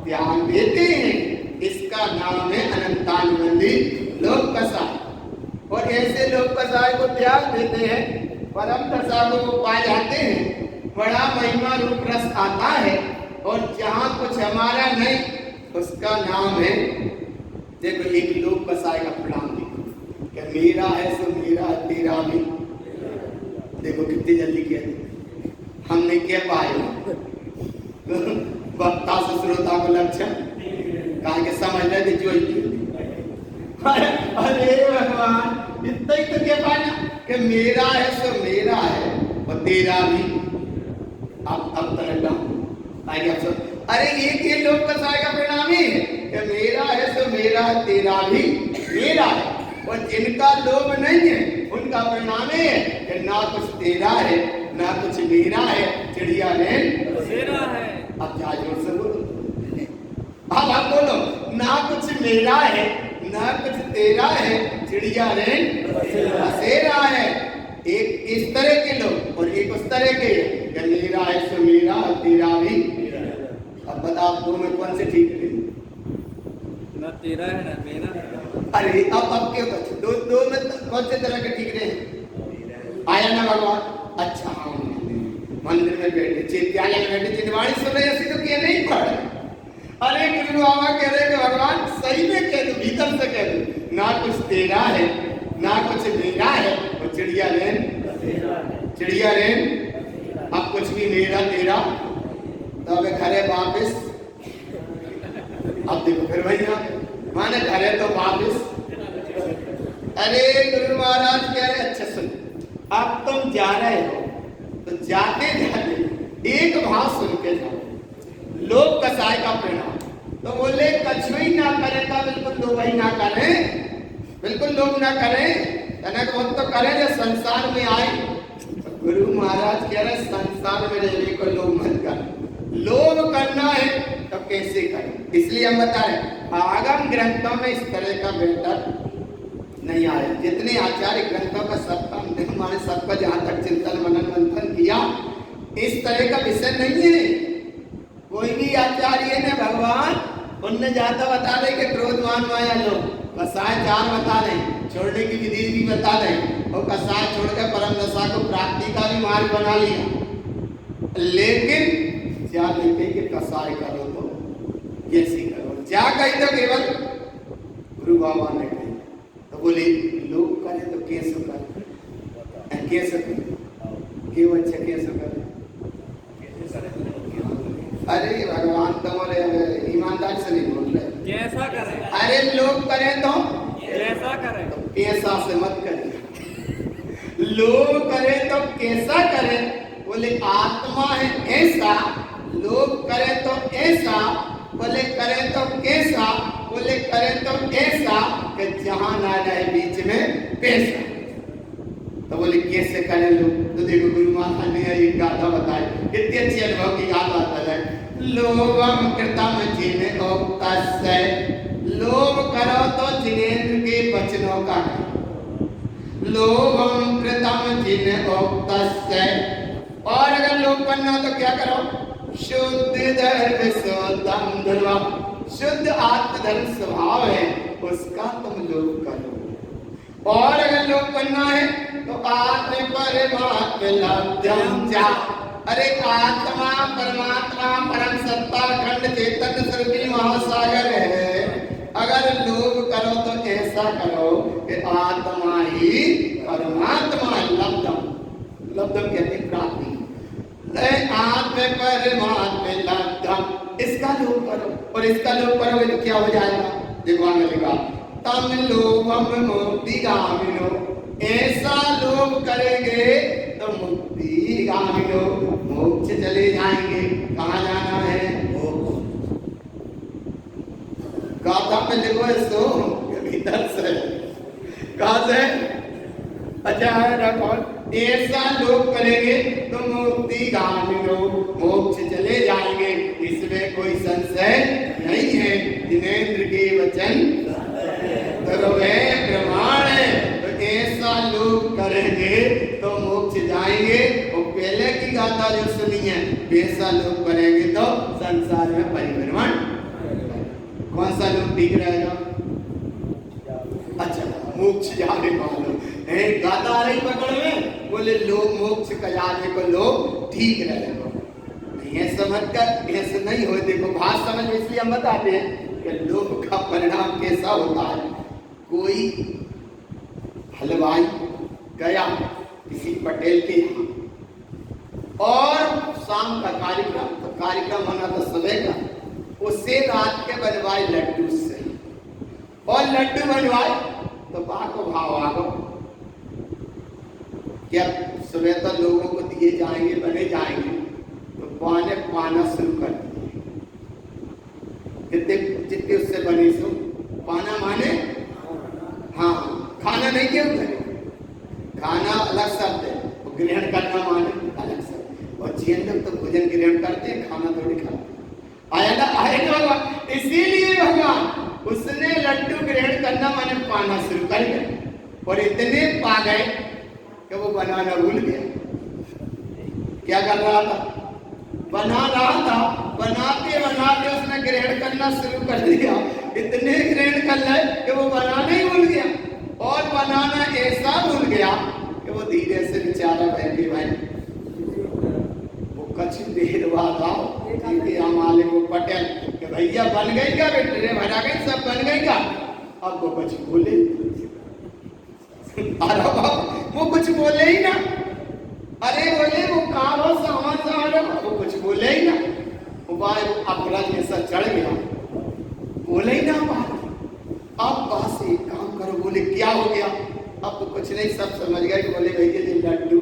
त्याग देते हैं। इसका नाम है अनंतानुबंधी लोक कसाय। और ऐसे लोक कसाय को त्याग देते हैं, परम दशा को वो पा जाते हैं, बड़ा महिमा रूप रस आता है। और जहाँ कुछ हमारा नहीं उसका नाम है, देखो एक लोक कसाय का प्रणाम देखो क्या मेरा है सो मेरा तेरा भी। देखो कितनी जल्दी कहते हम नहीं कह पाए, वक्ता से श्रोता को लक्षण कहा के समझ रहे जो अरे भगवान इतना ही तो कह पाना कि मेरा है सो मेरा है और तेरा भी। अब तरह आगे आप सब अरे ये लोग कसाय का परिणाम ही है कि मेरा है सो मेरा, तेरा भी मेरा है। और जिनका लोभ नहीं है उनका परिणाम है कि ना कुछ तेरा है ना कुछ मेरा है, चिड़िया ने बसेरा है। अब जा जोर से बोलो, अब आप बोलो, ना कुछ मेरा है ना कुछ तेरा है, चिड़िया ने बसेरा है। एक इस तरह के लोग और एक उस तरह के, कि मेरा है सो मेरा, तेरा भी। अब बताओ दो में कौन से ठीक है? ना तेरा है ना मेरा। अरे अब क्यों दो में कौन से तरह के ठीक रहे? आया ना भगवान? अच्छा हाँ, मंदिर में बैठे, चैत्यालय में बैठे, चितवाणी सुन रहे, ऐसी तो क्या नहीं पढ़ रहे। अरे गुरु बाबा कह रहे कि भगवान सही में कह दो, भीतर से कह दो, ना कुछ तेरा है ना कुछ मेरा है, वो चिड़िया रेन, चिड़िया रेन, अब कुछ भी मेरा तेरा, तो अब घरे वापिस, अब देखो फिर वही आ माने घरे तो वापिस। अरे गुरु महाराज कह रहे अच्छा सुन, अब तुम जा रहे हो तो जाते जाते एक भाव सुन के जाओ, लोग कसाय का परिणाम, तो बोले कछुई ना करे तो बिल्कुल लोग ही ना करें, बिल्कुल लोग ना करें, तनक वो तो करें जो संसार में आए। तो गुरु महाराज कह रहे संसार में रहने को लोग मत कर, लोभ करना है तो कैसे करें। इसलिए हम बता रहे आगम ग्रंथों में इस तरह का बेहतर नहीं आया। जितने आचार्य ग्रंथों का सबका हमारे सबका जहां तक चिंतन मनन मंथन किया, इस तरह का विषय नहीं है। कोई भी आचार्य ने भगवान उनने ज्यादा बता दे कि क्रोधमान माया लो, कसाय चार बता दें, छोड़ने की विधि भी बता दें, और कसाय छोड़कर परम दशा को प्राप्ति का भी मार्ग बना लिया। लेकिन क्या लेके कि कसाय करो तो कैसे करो, क्या कही तो केवल गुरु बाबा ने कही, तो बोले लोग करें तो कैसे करें, कैसे करें, क्यों अच्छा कैसे करें। अरे भगवान तुम्हारे ईमानदार से नहीं बोल रहे, कैसा करें, अरे लोग करें तो कैसा करें, तो कैसा से मत करें, लोग करें तो कैसा करें। बोले आत्मा है ऐसा, लोग करें तो ऐसा, बोले करें तो कैसा, बोले करें तो ऐसा कि जहां ना रहे बीच में पैसा। तो बोले कैसे करें लोग, तो देखो गुरु महाराज ने एक गाथा बताई, कितनी अच्छी अनुभव की गाथा है। लोभम कृतम जिन ओक्तस्य, लोभ करो तो जिनेंद्र के वचनों का, लोभम कृतम जिन ओक्तस्य, और अगर लोभ करना तो क्या करो, शुद्ध धर्म शुद्धम धर्म, शुद्ध आत्मधर्म स्वभाव है उसका तुम लोभ करो। और अगर लोभ करना है तो आत्म परमात्म लब्धम जा, अरे आत्मा परमात्मा परम सत्ता अखंड चेतन स्वरूपी महासागर है। अगर लोभ करो तो ऐसा करो कि आत्मा ही परमात्मा लब्धम, लब्धम कहते प्राप्ति, आत्म परमात्म लब्धम, इसका लोभ करो। और इसका लोभ करोगे तो क्या हो जाएगा, देखो आगे लिखा तम लोभम मुक्ति गामिनो, ऐसा लोभ करेंगे तो मुक्ति गामिनो, मोक्ष चले जाएंगे। कहाँ जाना है, गाथा में देखो इसको भीतर से, कहाँ से, अच्छा है रखो, ऐसा लोभ करेंगे तो मुक्ति गामिनो, मोक्ष चले जाएंगे, इसमें कोई संशय नहीं है। जिनेंद्र के वचन प्रमाण है, तो ऐसा लोग करेंगे तो मोक्ष जाएंगे। और पहले की गाथा जो सुनी है, ऐसा लोग करेंगे तो संसार में परिभ्रमण। कौन सा लोग ठीक रहेगा, अच्छा मोक्ष जाने वालों, गाथा आ रही पकड़ में, बोले लोग मोक्ष का जाने को लोग ठीक रहेगा। नहीं समझ कर ऐसे नहीं हो, देखो बात समझ, इसलिए हम बताते हैं कि लोभ का परिणाम कैसा होता है। कोई हलवाई गया किसी पटेल के यहाँ और शाम का कार्यक्रम, तो कार्यक्रम होना तो सुबह का, उससे रात के बनवाए लड्डू से, और लड्डू बनवाए तो बाको भाव आगो, क्या सुबह तो लोगों को दिए जाएंगे, बने जाएंगे, तो पाने पाना शुरू कर दिए, कितने जितने उससे बने सो पाना माने, हाँ खाना नहीं क्यों करें, खाना अलग शब्द है, वो ग्रहण करना माने अलग शब्द, और जिन लोग तो भोजन ग्रहण करते हैं, खाना थोड़ी खाते। आया ना भगवान, इसीलिए भगवान उसने लड्डू ग्रहण करना माने पाना शुरू कर गए, और इतने पा गए कि वो बनाना भूल गया। क्या कर रहा था, बना रहा था, बनाते बनाते उसने ग्रहण करना शुरू कर दिया, इतने ग्रहण कर ले कि वो बनाना ही भूल गया, और बनाना ऐसा भूल गया कि वो धीरे से बेचारा बैठे भाई, वो कुछ देर बाद आओ हमारे को पटेल कि भैया बन गई क्या, बेटे भरा गई, सब बन गई क्या, अब वो कुछ बोले अरे बाप, वो कुछ बोले ही ना। अरे बोले वो कहाँ हो सामान सामान, वो कुछ बोले ही ना। वो भाई अपराध जैसा चढ़ गया, बोले ही ना बात। अब बस एक काम करो, बोले क्या हो गया? अब तो कुछ नहीं, सब समझ गए। बोले भैया जी लड्डू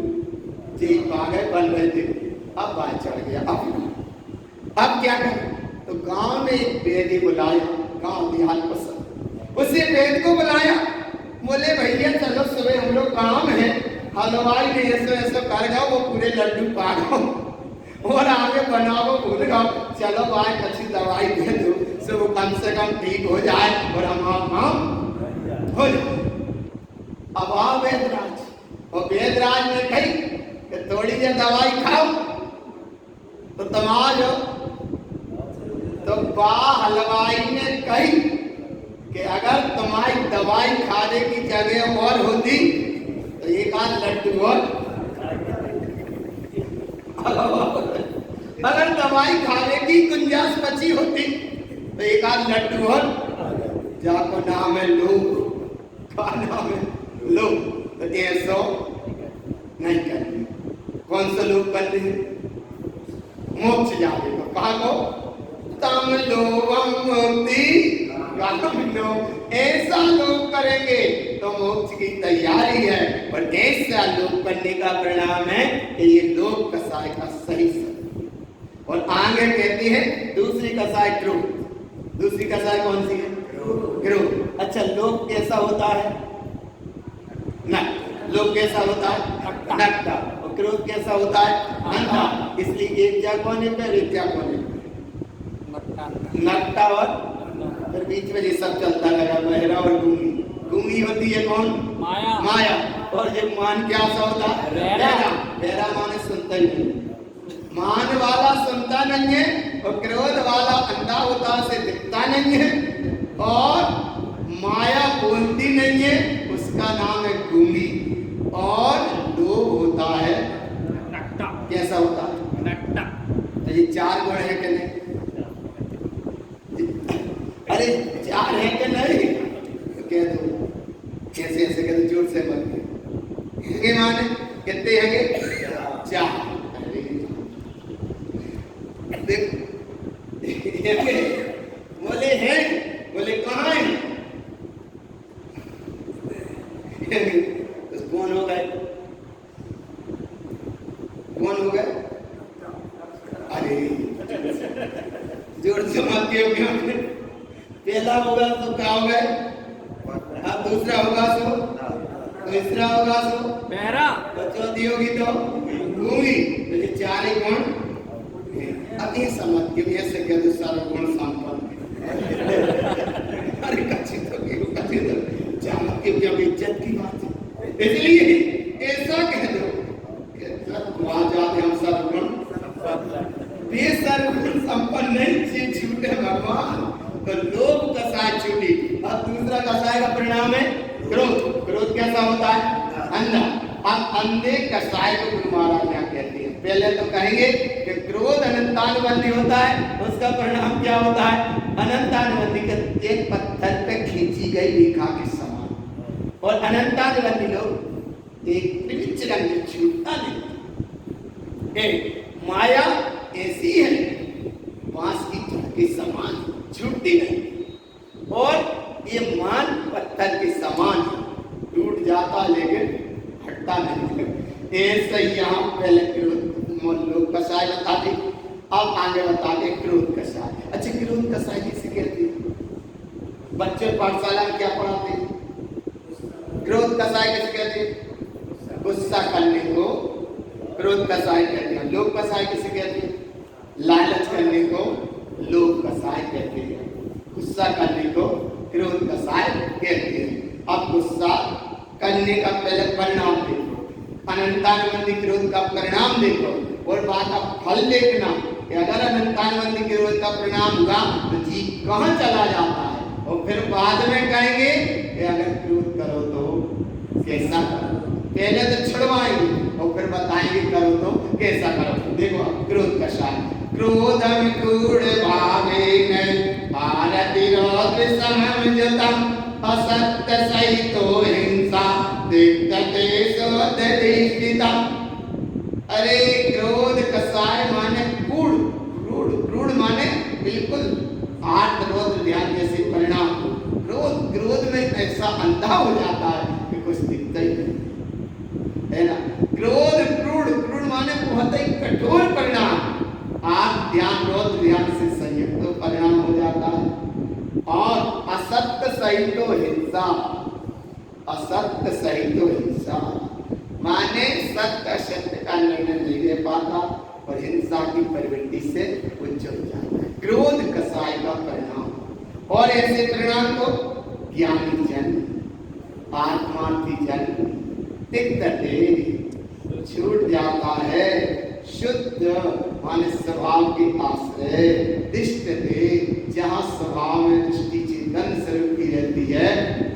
जी पागल बन रहे थे, अब बात चढ़ गया। अब क्या करें? तो गांव में एक वेदी बुलाया, गांव देहात पसंद, उसे वेद को बुलाया। बोले भैया चलो सुबह हम लोग काम है, हलवाई ने ऐसे ऐसे कर गया, वो पूरे लड्डू पागो और आगे बनाओ भूल गया। चलो भाई अच्छी दवाई दे दो, सो वो कम से कम ठीक हो जाए और हम हो जाए। अब आओ वेदराज, और वेदराज ने कही कि थोड़ी देर दवाई खाओ तो तुम आ जाओ। तो बा हलवाई ने कही कि अगर तुम्हारी दवाई खाने की जगह और होती तो एक आध लड्डू और, अगर दवाई खाने की गुंजाइश बची होती तो एक आध लड्डू और। जाको नाम है लोग, का नाम है लोग, तो ऐसा नहीं करनी। कौन सा लोग करते हैं? मोक्ष जाने को कहा को तम लोगम मुक्ति, ऐसा लोग करेंगे तो मोक्ष की तैयारी है। पर ऐसा लोग करने का परिणाम है कि ये लोग कसाय का सही समय। और आगे कहती है दूसरी कसाय क्रोध। दूसरी कसाय कौन सी है? क्रोध। अच्छा लोग कैसा होता है? नट। लोग कैसा होता है? नकटा। और क्रोध कैसा होता है? अंधा। इसलिए एक जा कोने पे और एक जा कोने पे, नकटा और फिर बीच में ये सब चलता लगा, बहरा और गूंगी। गूंगी होती है कौन? माया। माया। और ये मान क्या सा होता है? बहरा। बहरा माने सुनता ही नहीं, मान वाला सुनता नहीं है, और क्रोध वाला अंधा होता है, उसे दिखता नहीं है, और माया बोलती नहीं है, उसका नाम है गूंगी। और लोभ होता है नकटा। कैसा होता है? नकटा। तो ये चार गुण है कि नहीं? अरे चार है कि नहीं? तो कह दो, कैसे ऐसे कह दो, जोर से मत है माने कितने हैं? चार। देख बोले हैं, बोले कहाँ है? तो कौन हो गए? कौन हो गए? अरे जोर से मत क्यों? पहला होगा तो क्या हो गए? अब दूसरा होगा तो तीसरा होगा तो बहरा, तो चौथी होगी तो गूंगी। तो ये चार ही गुण। अब ये समझ क्यों ऐसे कह दो सारा गुण संपन्न। अरे कच्ची तो चाहत के क्या इज्जत की बात है, इसलिए ऐसा कह दो कि वहां जाते हम सब गुण बेसर्वगुण संपन्न नहीं चीज छूटे भगवान। तो लोभ कसाय छूटी। अब दूसरा कसाय का परिणाम है क्रोध। क्रोध कैसा होता है? अंधा। अब अंधे कसाय को गुरु महाराज क्या कहते हैं? पहले तो कहेंगे कि क्रोध अनंतानुबंधी होता है, उसका परिणाम क्या होता है? अनंतानुबंधी के एक पत्थर पे खींची गई रेखा के समान। और अनंतानुबंधी लोग एक विचरण में छूटता नहीं। माया ऐसी है, बांस की जड़ के समान छूटती नहीं, और ये मान पत्थर के समान टूट जाता लेकिन हटता नहीं। ऐसे ही यहाँ पहले क्रोध लोग कसाय बताते, अब आगे बताते क्रोध कसाय। अच्छा क्रोध कसाय किसे कहते हैं? बच्चे पाठशाला में क्या पढ़ाते हैं? क्रोध कसाय किसे कहते हैं? गुस्सा करने को क्रोध कसाय कहते हैं। लोभ कसाय किसे कहते हैं? लालच करने को लोभ कसाय कहते हैं। गुस्सा करने को क्रोध कसाय कहते हैं। अब गुस्सा करने का पहले परिणाम देखो, अनंतानुबंधी क्रोध का परिणाम देखो, और बात का फल देखना कि अगर अनंतानुबंधी क्रोध का परिणाम हुआ तो जीव कहाँ चला जाता है। और फिर बाद में कहेंगे कि अगर क्रोध करो तो कैसा करो। पहले तो छुड़वाएंगे और फिर बताएंगे करो तो कैसा करो। देखो क्रोध कसाय। क्रोधम क्रूर भावेन भारति रौद्र समंजतम असत्य सहितो हिंसा तिक्तते सोदरिष्टितम। अरे क्रोध कसाय माने क्रूर, क्रूर क्रूर माने बिल्कुल आर्त रौद्र ध्यान जैसे परिणाम। क्रोध क्रोध में ऐसा अंधा हो जाता है कि कुछ दिखता ही नहीं, है ना। क्रोध क्रूर क्रूर माने बहुत ही कठोर परिणाम। आप ध्यान रौद्र ध्यान से संयुक्त तो परिणाम हो जाता है। और असत्य सहित हिंसा, असत्य सहित हिंसा माने सत्य असत्य का निर्णय नहीं ले पाता और हिंसा की प्रवृत्ति से उच्च हो जाता है। क्रोध कसाय का परिणाम। और ऐसे परिणाम को ज्ञानी जन, आत्मार्थी जन तिक्तते छूट जाता है। शुद्ध माने स्वभाव के आश्रय, तिष्ठते जहाँ स्वभाव में दृष्टि चेतन स्वरूप की रहती है,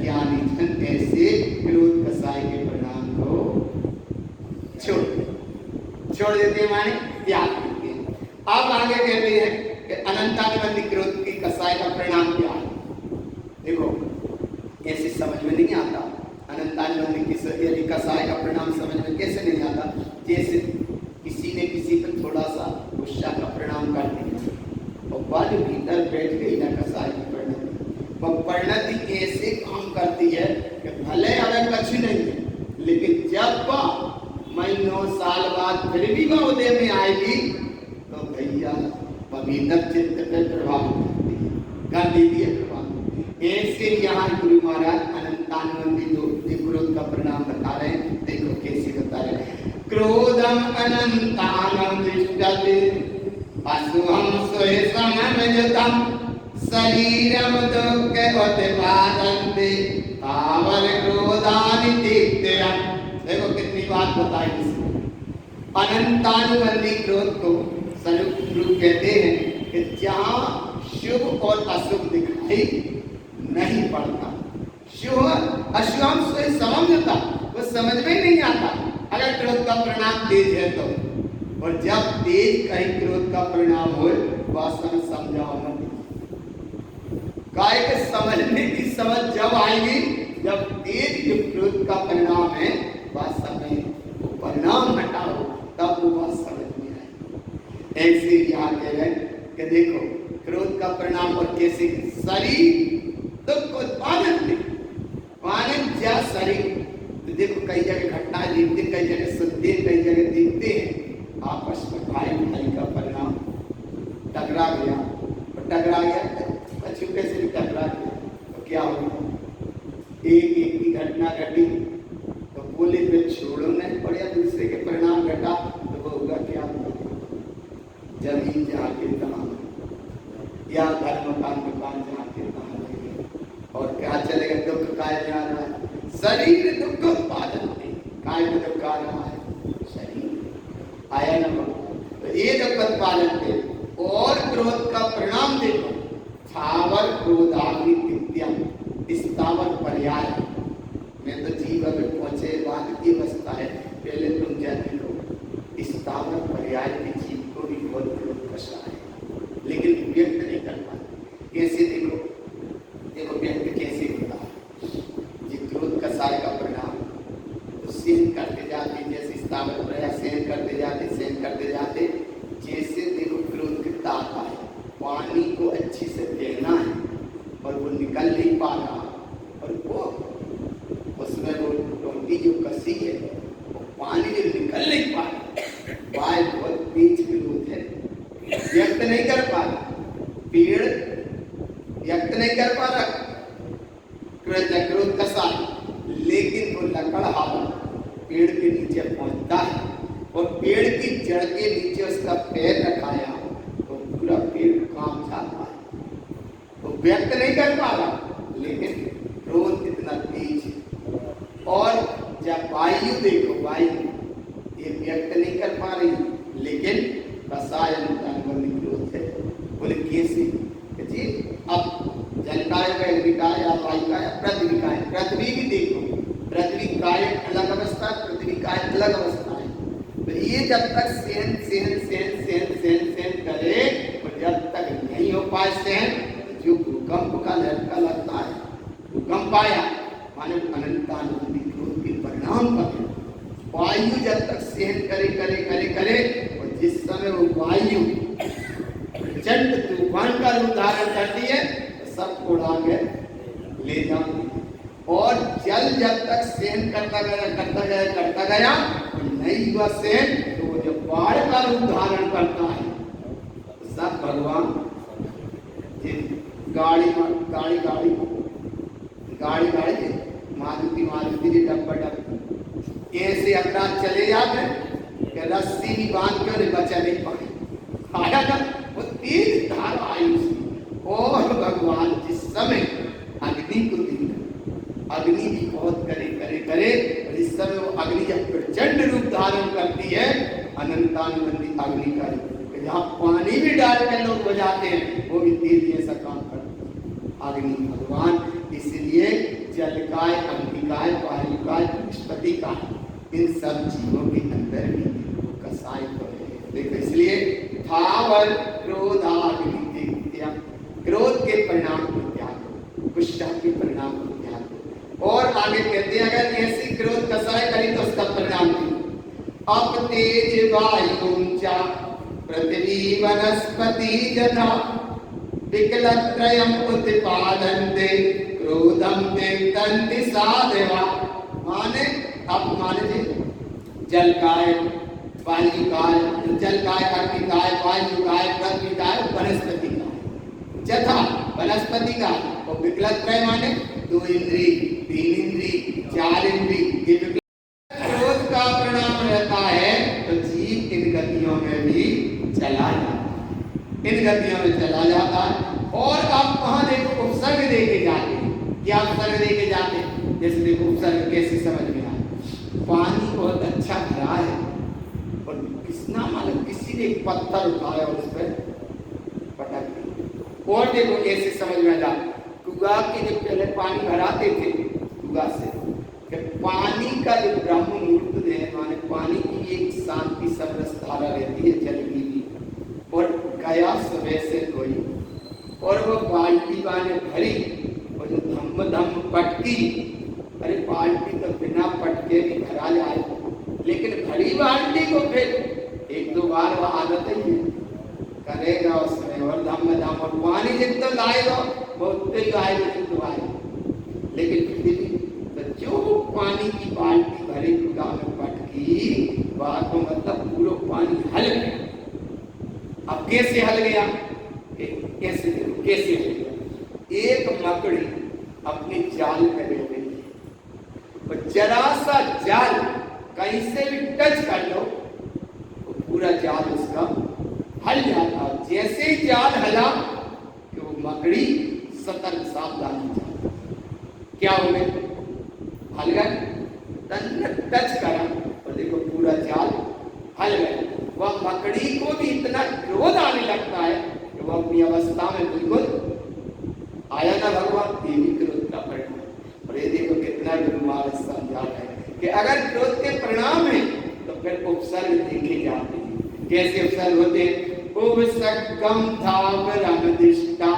ज्ञानी जन ऐसे क्रोध कसाय के परिणाम को छोड़ देते हैं, माने त्याग देते हैं। अब आगे कहते हैं कि अनंतानुबंधी क्रोध की कसाय का परिणाम क्या है। देखो ऐसे समझ में नहीं आता अनंतानुबंधी यदि कसाय का परिणाम समझ में कैसे नहीं आता। जैसे किसी ने किसी पर थोड़ा सा गुस्सा का परिणाम कर दिया और बाद भीतर बैठ गई ना कसाय की परिणति। वह परिणति ऐसे काम करती है कि भले हमें कुछ नहीं है, लेकिन जब वह महीनों साल बाद फिर भी वह उदय में आएगी तो भैया भीतर चित्त पे प्रभाव कर देती है प्रभाव। ऐसे यहाँ गुरु महाराज अनंतानुबंधी जो क्रोध का परिणाम बता रहे हैं। देखो कैसे बता रहे हैं। क्रोधम अनंतानं दृष्टते असुहं सोहि सममजतम शरीरम दुःखोत्पादन्ते तावर क्रोधानि तिक्तयम्। देखो कितनी बात बताई इसमें। अनंतानुबंधी क्रोध को स्वरूप कहते हैं कि जहाँ शुभ और अशुभ दिखाई नहीं पड़ता, शुभ अशुभ से समझता, वो समझ में नहीं आता अगर क्रोध का परिणाम तेज है तो। और जब तेज कहीं क्रोध का परिणाम हो वास्तव में समझाओ मत। काय के समझने की समझ जब आएगी जब तेज जो क्रोध का परिणाम है वास्तव में वो परिणाम हटाओ तब वो बात समझ में आएगी। ऐसे यहाँ कह रहे कि देखो क्रोध का परिणाम और कैसे शरीर दुख को उत्पादन माने जा शरीर। तो देखो कई जगह घटनाएं दिखते, कई जगह सुनते, कई जगह दिखते हैं आपस में भाई भाई का परिणाम टकरा गया और टकरा गया अछूके से भी टकरा गया तो क्या होगा। एक की घटना घटी तो बोले पे छोड़ो नहीं पड़े, दूसरे के परिणाम घटा तो वो होगा क्या, जमीन जहाँ के तहाँ या घर मकान दुकान जहाँ के तहाँ और क्या चलेगा। दुख काय जा रहा है, शरीर दुख उत्पादन काय में दुख आ रहा है, शरीर आया ना। तो ये दुख उत्पादन थे और क्रोध का परिणाम देखो। स्थावर क्रोधाग्नि तिक्त्यम, स्थावर पर्याय में तो जीवन में पहुंचे बाद की अवस्था है। पहले तुम जाने लो स्थावर पर्याय के जीव को भी बहुत क्रोध कसा है, लेकिन व्यक्त नहीं कर पाते। कैसे देखो, देखो व्यक्त कैसे होता है। जी क्रोध कसाय का परिणाम तो सहन करते जाते, जैसे स्थावर पर्याय सहन करते जाते, सहन करते जाते। जैसे देखो क्रोध कितना आता है, पानी को अच्छी से देना है और वो निकल नहीं पा रहा और वो उसमें वो टोटी जो कसी है वो पानी जो निकल नहीं पा रहा। वाय बहुत बीच क्रोध है, व्यक्त नहीं कर पा रहा, पेड़ व्यक्त नहीं कर पा रहा क्रोध कसा, लेकिन वो लकड़हारा पेड़ के नीचे पहुंचता है और पेड़ की जड़ के नीचे उसका पैर रखाया तो पूरा पेड़ काम जाता है। तो व्यक्त नहीं कर पा रहा, लेकिन क्रोध इतना तेज है। और जब वायु देखो, वायु ये व्यक्त नहीं कर पा रही, लेकिन रसायन क्रोध है। बोले कैसे जी, अब जलकाय का निकाय या वायुकाय पृथ्वी का है। पृथ्वी भी देखो, पृथ्वी काय अलग अवस्था, पृथ्वी काय अलग अवस्था है। तो ये जब तक सहन सहन सहन सहन सहन सहन करे और जब तक नहीं हो पाए सहन, जो भूकंप का झटका लगता है, भूकंप आया माने अनंतानुबंधी क्रोध की परिणाम का वायु जब तक सहन करे करे करे करे, और जिस समय वो वायु प्रचंड तूफान का रूप धारण करती है तो सब उड़ा के ले जाती है। और जल जब तक सहन करता गया तो नहीं हुआ सहन, तो वो जब बाढ़ का रूप धारण करता है तो सब भगवान गाड़ी मारुति जी डब्बा ऐसे अपराध चले जाते कि रस्सी भी बांध के उन्हें बचा नहीं पाए। आया ना वो तेज धारा आई उसकी। और भगवान जिस समय अग्नि को देखा, अग्नि भी बहुत करे और इस समय वो अग्नि जब प्रचंड रूप धारण करती है, अनंतानुबंधी अग्नि का रूप, जहाँ पानी भी डाल कर लोग बजाते हैं वो भी तेजी ऐसा काम करते अग्नि भगवान। इसलिए जल काय, अग्नि काय, वायु काय, वनस्पति का, इन सब जीवों के अंदर भी वो कसाई को है। देखो इसलिए भावर क्रोधाग्नि, क्रोध के परिणाम को त्यागो, गुस्सा के परिणाम को त्यागो। और आगे कहते हैं अगर ऐसी क्रोध कसाई करी तो उसका परिणाम अप तेज वायुंचा पृथ्वी वनस्पति जथा विकलत्रयम् उत्पादन्ते क्रोधम त्यक्तन्ति साधवा। माने अब माने जल काय, वायु काय, जल काय, अग्नि काय, वायु काय, पृथ्वी काय, वनस्पति काय, जथा वनस्पति का। और विकलत्रय माने 2 इंद्री, 3 इंद्री, 4 इंद्री, ये क्रोध का परिणाम रहता है तो जीव इन गतियों में भी चला जाता है, इन गतियों में चला जाता है। और आप वहां देखो उपसर्ग देके जाते हैं, क्या उपसर्ग देके जाते हैं? जैसे देखो उपसर्ग कैसे समझ में आए, पानी बहुत अच्छा भरा है और किसना मालूम किसी ने एक पत्थर उठाया और उस पर पटक दिया। और देखो कैसे समझ में आता, कुआ के जब पहले पानी भराते थे कुआ से, पानी का जो ब्रह्म मुहूर्त है, माने पानी की एक शांति समरस धारा रहती है जल की भी। और गया सुबह से कोई और वो बाल्टी बाने भरी और जो धम पटकी, अरे बाल्टी तो बिना पटके भी भरा जाए, लेकिन भरी बाल्टी को फिर 1-2 बार वो आदत ही करेगा उसमें, और धम और पानी जितना लाएगा वो उतने ही आएगा जितना आएगा। लेकिन फिर भी तो जो पानी की बाल्टी भरी कुआ में पटकी, वह तो मतलब पूरा पानी हल गया। अब कैसे हल गया, कैसे हल गया? एक मकड़ी अपने जाल में रह गई और जरा सा जाल कहीं से भी टच कर लो तो पूरा जाल उसका हल जाता। जैसे ही जाल हला कि वो मकड़ी सतर्क सावधानी जाती, क्या हो गए, हल गए, टच करा और देखो पूरा जाल हल गया। वह मकड़ी को भी इतना क्रोध आने लगता है कि वह अपनी अवस्था में बिल्कुल आया ना भगवान, ये भी क्रोध का परिणाम। और ये देखो कितना गुरुमार्ग समझा है कि अगर क्रोध के परिणाम है तो फिर उपसर्ग देखे जाते हैं। कैसे उपसर्ग होते हैं? उपसर्गम धावरम दिष्टा,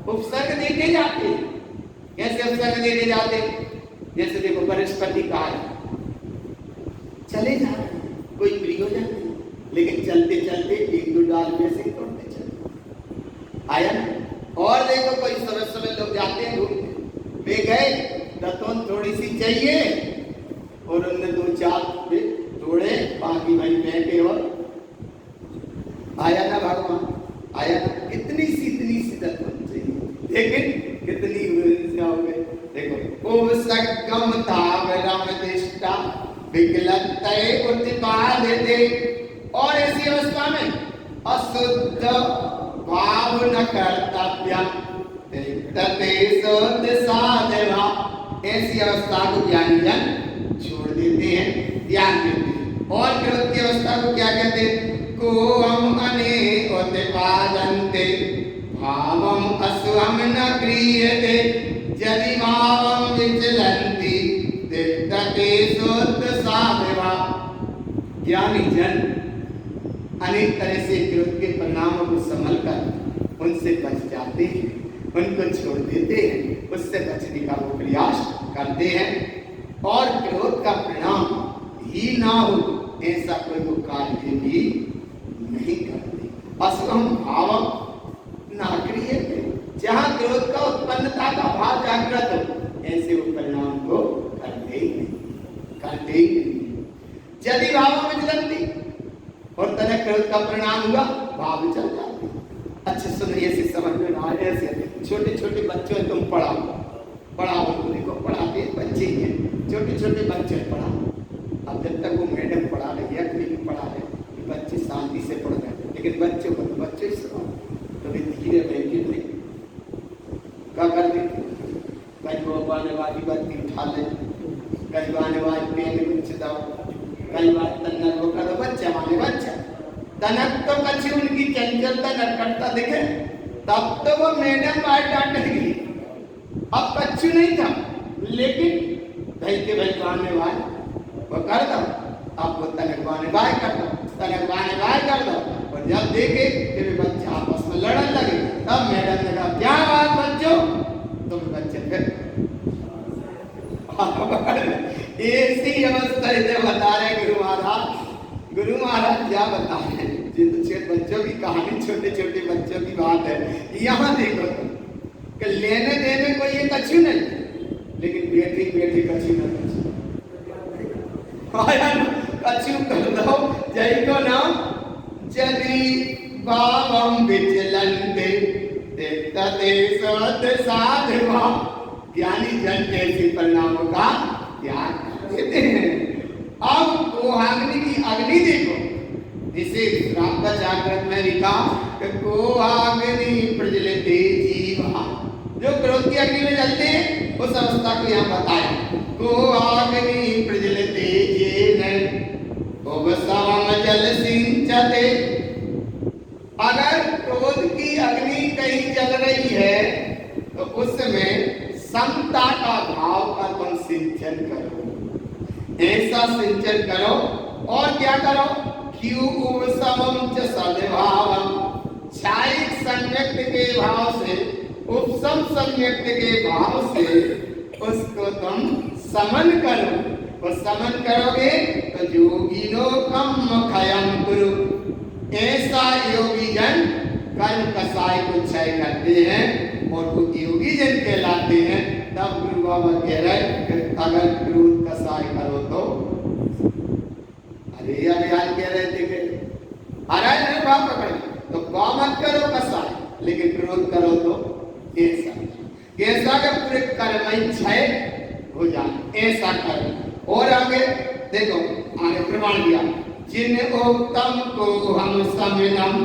उपसर्ग देखे जाते हैं। कैसे उपसर्ग देखे जाते हैं? जैसे देखो वनस्पति का है, चले जा रहे हैं, कोई प्रयोजन नहीं, लेकिन चलते चलते 1-2 डाल में से तोड़ते चलते आया ना। और देखो कोई समय लोग जाते हैं घूमने, वे गए दतौन थोड़ी सी चाहिए और उनने 2-4 तोड़े, बाकी भाई बैठे और आया ना भगवान, आया ना। इतनी सी दतौन चाहिए, लेकिन कितनी हो गए। देखो उपसर्गम धावरम दिष्टा विकलत्रय उत्पादते। और ऐसी अवस्था में अशुद्ध भाव न कर्तव्य साधवा, ऐसी अवस्था को ज्ञानी जन छोड़ देते हैं, ध्यान देते हैं। और क्रोध की अवस्था को क्या कहते हैं? को हम अने उत्पादन्ते भावम असुहम न क्रियते यदि भावम विचलन्ति तिष्ठते शुद्ध साधवा। ज्ञानी जन अनेक तरह से क्रोध के परिणामों को संभल कर उनसे बच जाते हैं, उनको छोड़ देते हैं, उससे बचने का वो प्रयास करते हैं। और क्रोध का परिणाम ही ना हो, ऐसा कोई वो कार्य भी नहीं करते। असुभम भाव ना क्रियते, जहाँ क्रोध का उत्पन्नता का भाव जागृत हो, ऐसे वो परिणाम को करते ही नहीं। यदि भाव में जलती और तने क्रोध का परिणाम हुआ, भाव चल जाते। अच्छे सुनिए, ऐसे समझ में ना आए, ऐसे छोटे छोटे बच्चों तुम पढ़ाओ उनको, देखो पढ़ाते बच्चे ही हैं, छोटे छोटे बच्चे पढ़ाओ। अब जब तक वो मैडम पढ़ा रही है, कोई भी पढ़ा रहे, बच्चे शांति से पढ़ रहे हैं, लेकिन बच्चों को तो बच्चे ही सुनाओ, तो वे धीरे बैठे थे क्या कर देते, कहीं वो आने वाली बत्ती उठा ले, कहीं आने वाली पेन कुछ दाओ, कई बार तन्नक वो कर, बच्चा माने बच्चा तनक तो कच्ची उनकी चंचलता नटखटता दिखे, तब तो वो मैडम बाहर डांटेगी। अब कच्चू नहीं था, लेकिन भाई के भाई गाने वाले वो कर दो, अब वो तनक बाने बाय कर दो, तनक बाने बाय कर दो। और जब देखे कि वे बच्चे आपस में लड़ने लगे, तब मैडम ने कहा क्या बात बच्चों, तो बच्चे फिर ऐसी अवस्था इसे बता रहे गुरु महाराज क्या बता रहे हैं। बच्चों की कहानी, छोटे छोटे बच्चों की बात है। यहाँ देखो कि लेने देने को ये कछु नहीं, लेकिन बेटी बेटी कछु न कछु कर दो जय को नाम यदि भावम विचलन्ते तते सद साधवा, ज्ञानी जन ऐसे परिणामों का त्याग देते हैं। अब कोहाग्नि की अग्नि देखो, इसे राम का जागृत में लिखा कि कोहाग्नि प्रज्वलिते जीवा, जो क्रोध की अग्नि में जलते हैं उस अवस्था को यहाँ बताया। कोहाग्नि प्रज्वलिते येन उपशमम जल सिंचते, अगर क्रोध की अग्नि कहीं जल रही है तो उसमें समता का भाव का तुम सिंचन करो, ऐसा सिंचन करो। और क्या करो, क्यों उपशमम च सद्भावम, क्षायिक संयुक्त के भाव से, उपशम संयुक्त के भाव से उसको तुम समन करो। और समन करोगे तो योगिनो कम खयम कुरु, ऐसा योगी जन कर्म कसाय को क्षय करते हैं और वो योगी जन कहलाते हैं। तब गुरु बाबा कह रहे कि अगर क्रोध कसाय करो तो, अरे अभियान कह रहे थे कि अरे बाप पकड़े तो गाँव मत करो कसाय, लेकिन क्रोध करो तो ऐसा के पूरे कर्म क्षय हो जाए, ऐसा करो। और आगे देखो, आगे प्रमाण दिया, जिन उत्तम को हम समिनम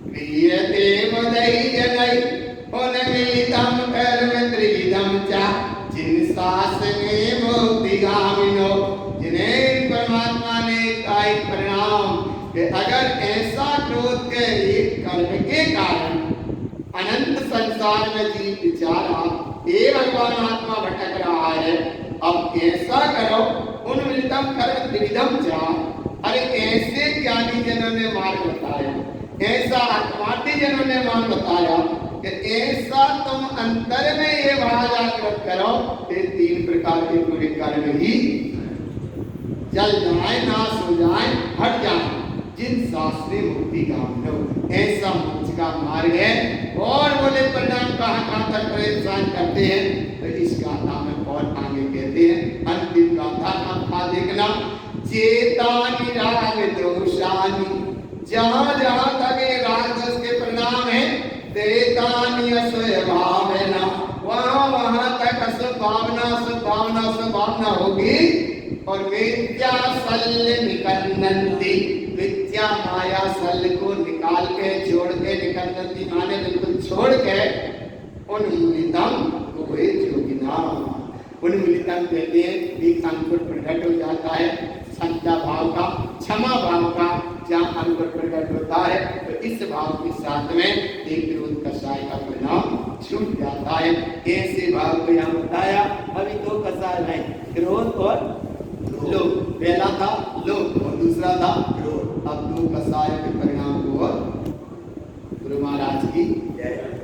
क्रियते मदई जनई, उन्मिलितम कर्म त्रिविधम चा, जिन शासने मुक्तिगामिनो, जिन्हें परमात्मा ने कायिक परिणाम कि अगर ऐसा क्रोध के एक कर्म के कारण अनंत संसार में जीव बेचारा ये भगवान आत्मा भटक रहा है, अब ऐसा करो, उन्मिलितम कर्म त्रिविधम चा, अरे ऐसे ज्ञानी जनों ने मार्ग बताया, ऐसा आत्मार्थी जनों ने मार्ग बताया कि ऐसा तुम अंतर में ये भाव जागृत करो कि तीन प्रकार के पूरे कर्म ही जल जाए, नाश हो जाए, हट जाए, जिन शास्त्रीय मुक्ति गामिनो, ऐसा मोक्ष का मार्ग है। और बोले परिणाम कहाँ तक परेशान करते हैं, तो इस गाथा में और आगे कहते हैं, अंतिम गाथा का था देखना, चेतानि राग दोषानि, जहाँ जहाँ तक ये राग दोष के परिणाम है, तेतानि अस्वभावना, वहाँ वहाँ तक असुभावना होगी। और विद्या शल्य निकन्नन्ति, विद्या माया शल्य को निकाल के छोड़ के, निकन्नन्ति माने बिल्कुल छोड़ के, उन्मिलितम कोहे योगिना, उन्मिलितम कहते हैं एक अंकुर प्रकट हो जाता है, क्षमता भाव का, क्षमा भाव का जहाँ अंकुर प्रकट होता है, तो इस भाव के साथ में एक क्रोध कषाय का परिणाम छूट जाता है। ऐसे भाव को यहाँ बताया। अभी दो कषाय हैं, क्रोध और लोभ। पहला था लोभ और दूसरा था क्रोध। अब दो कषाय के परिणाम को गुरु महाराज की जय।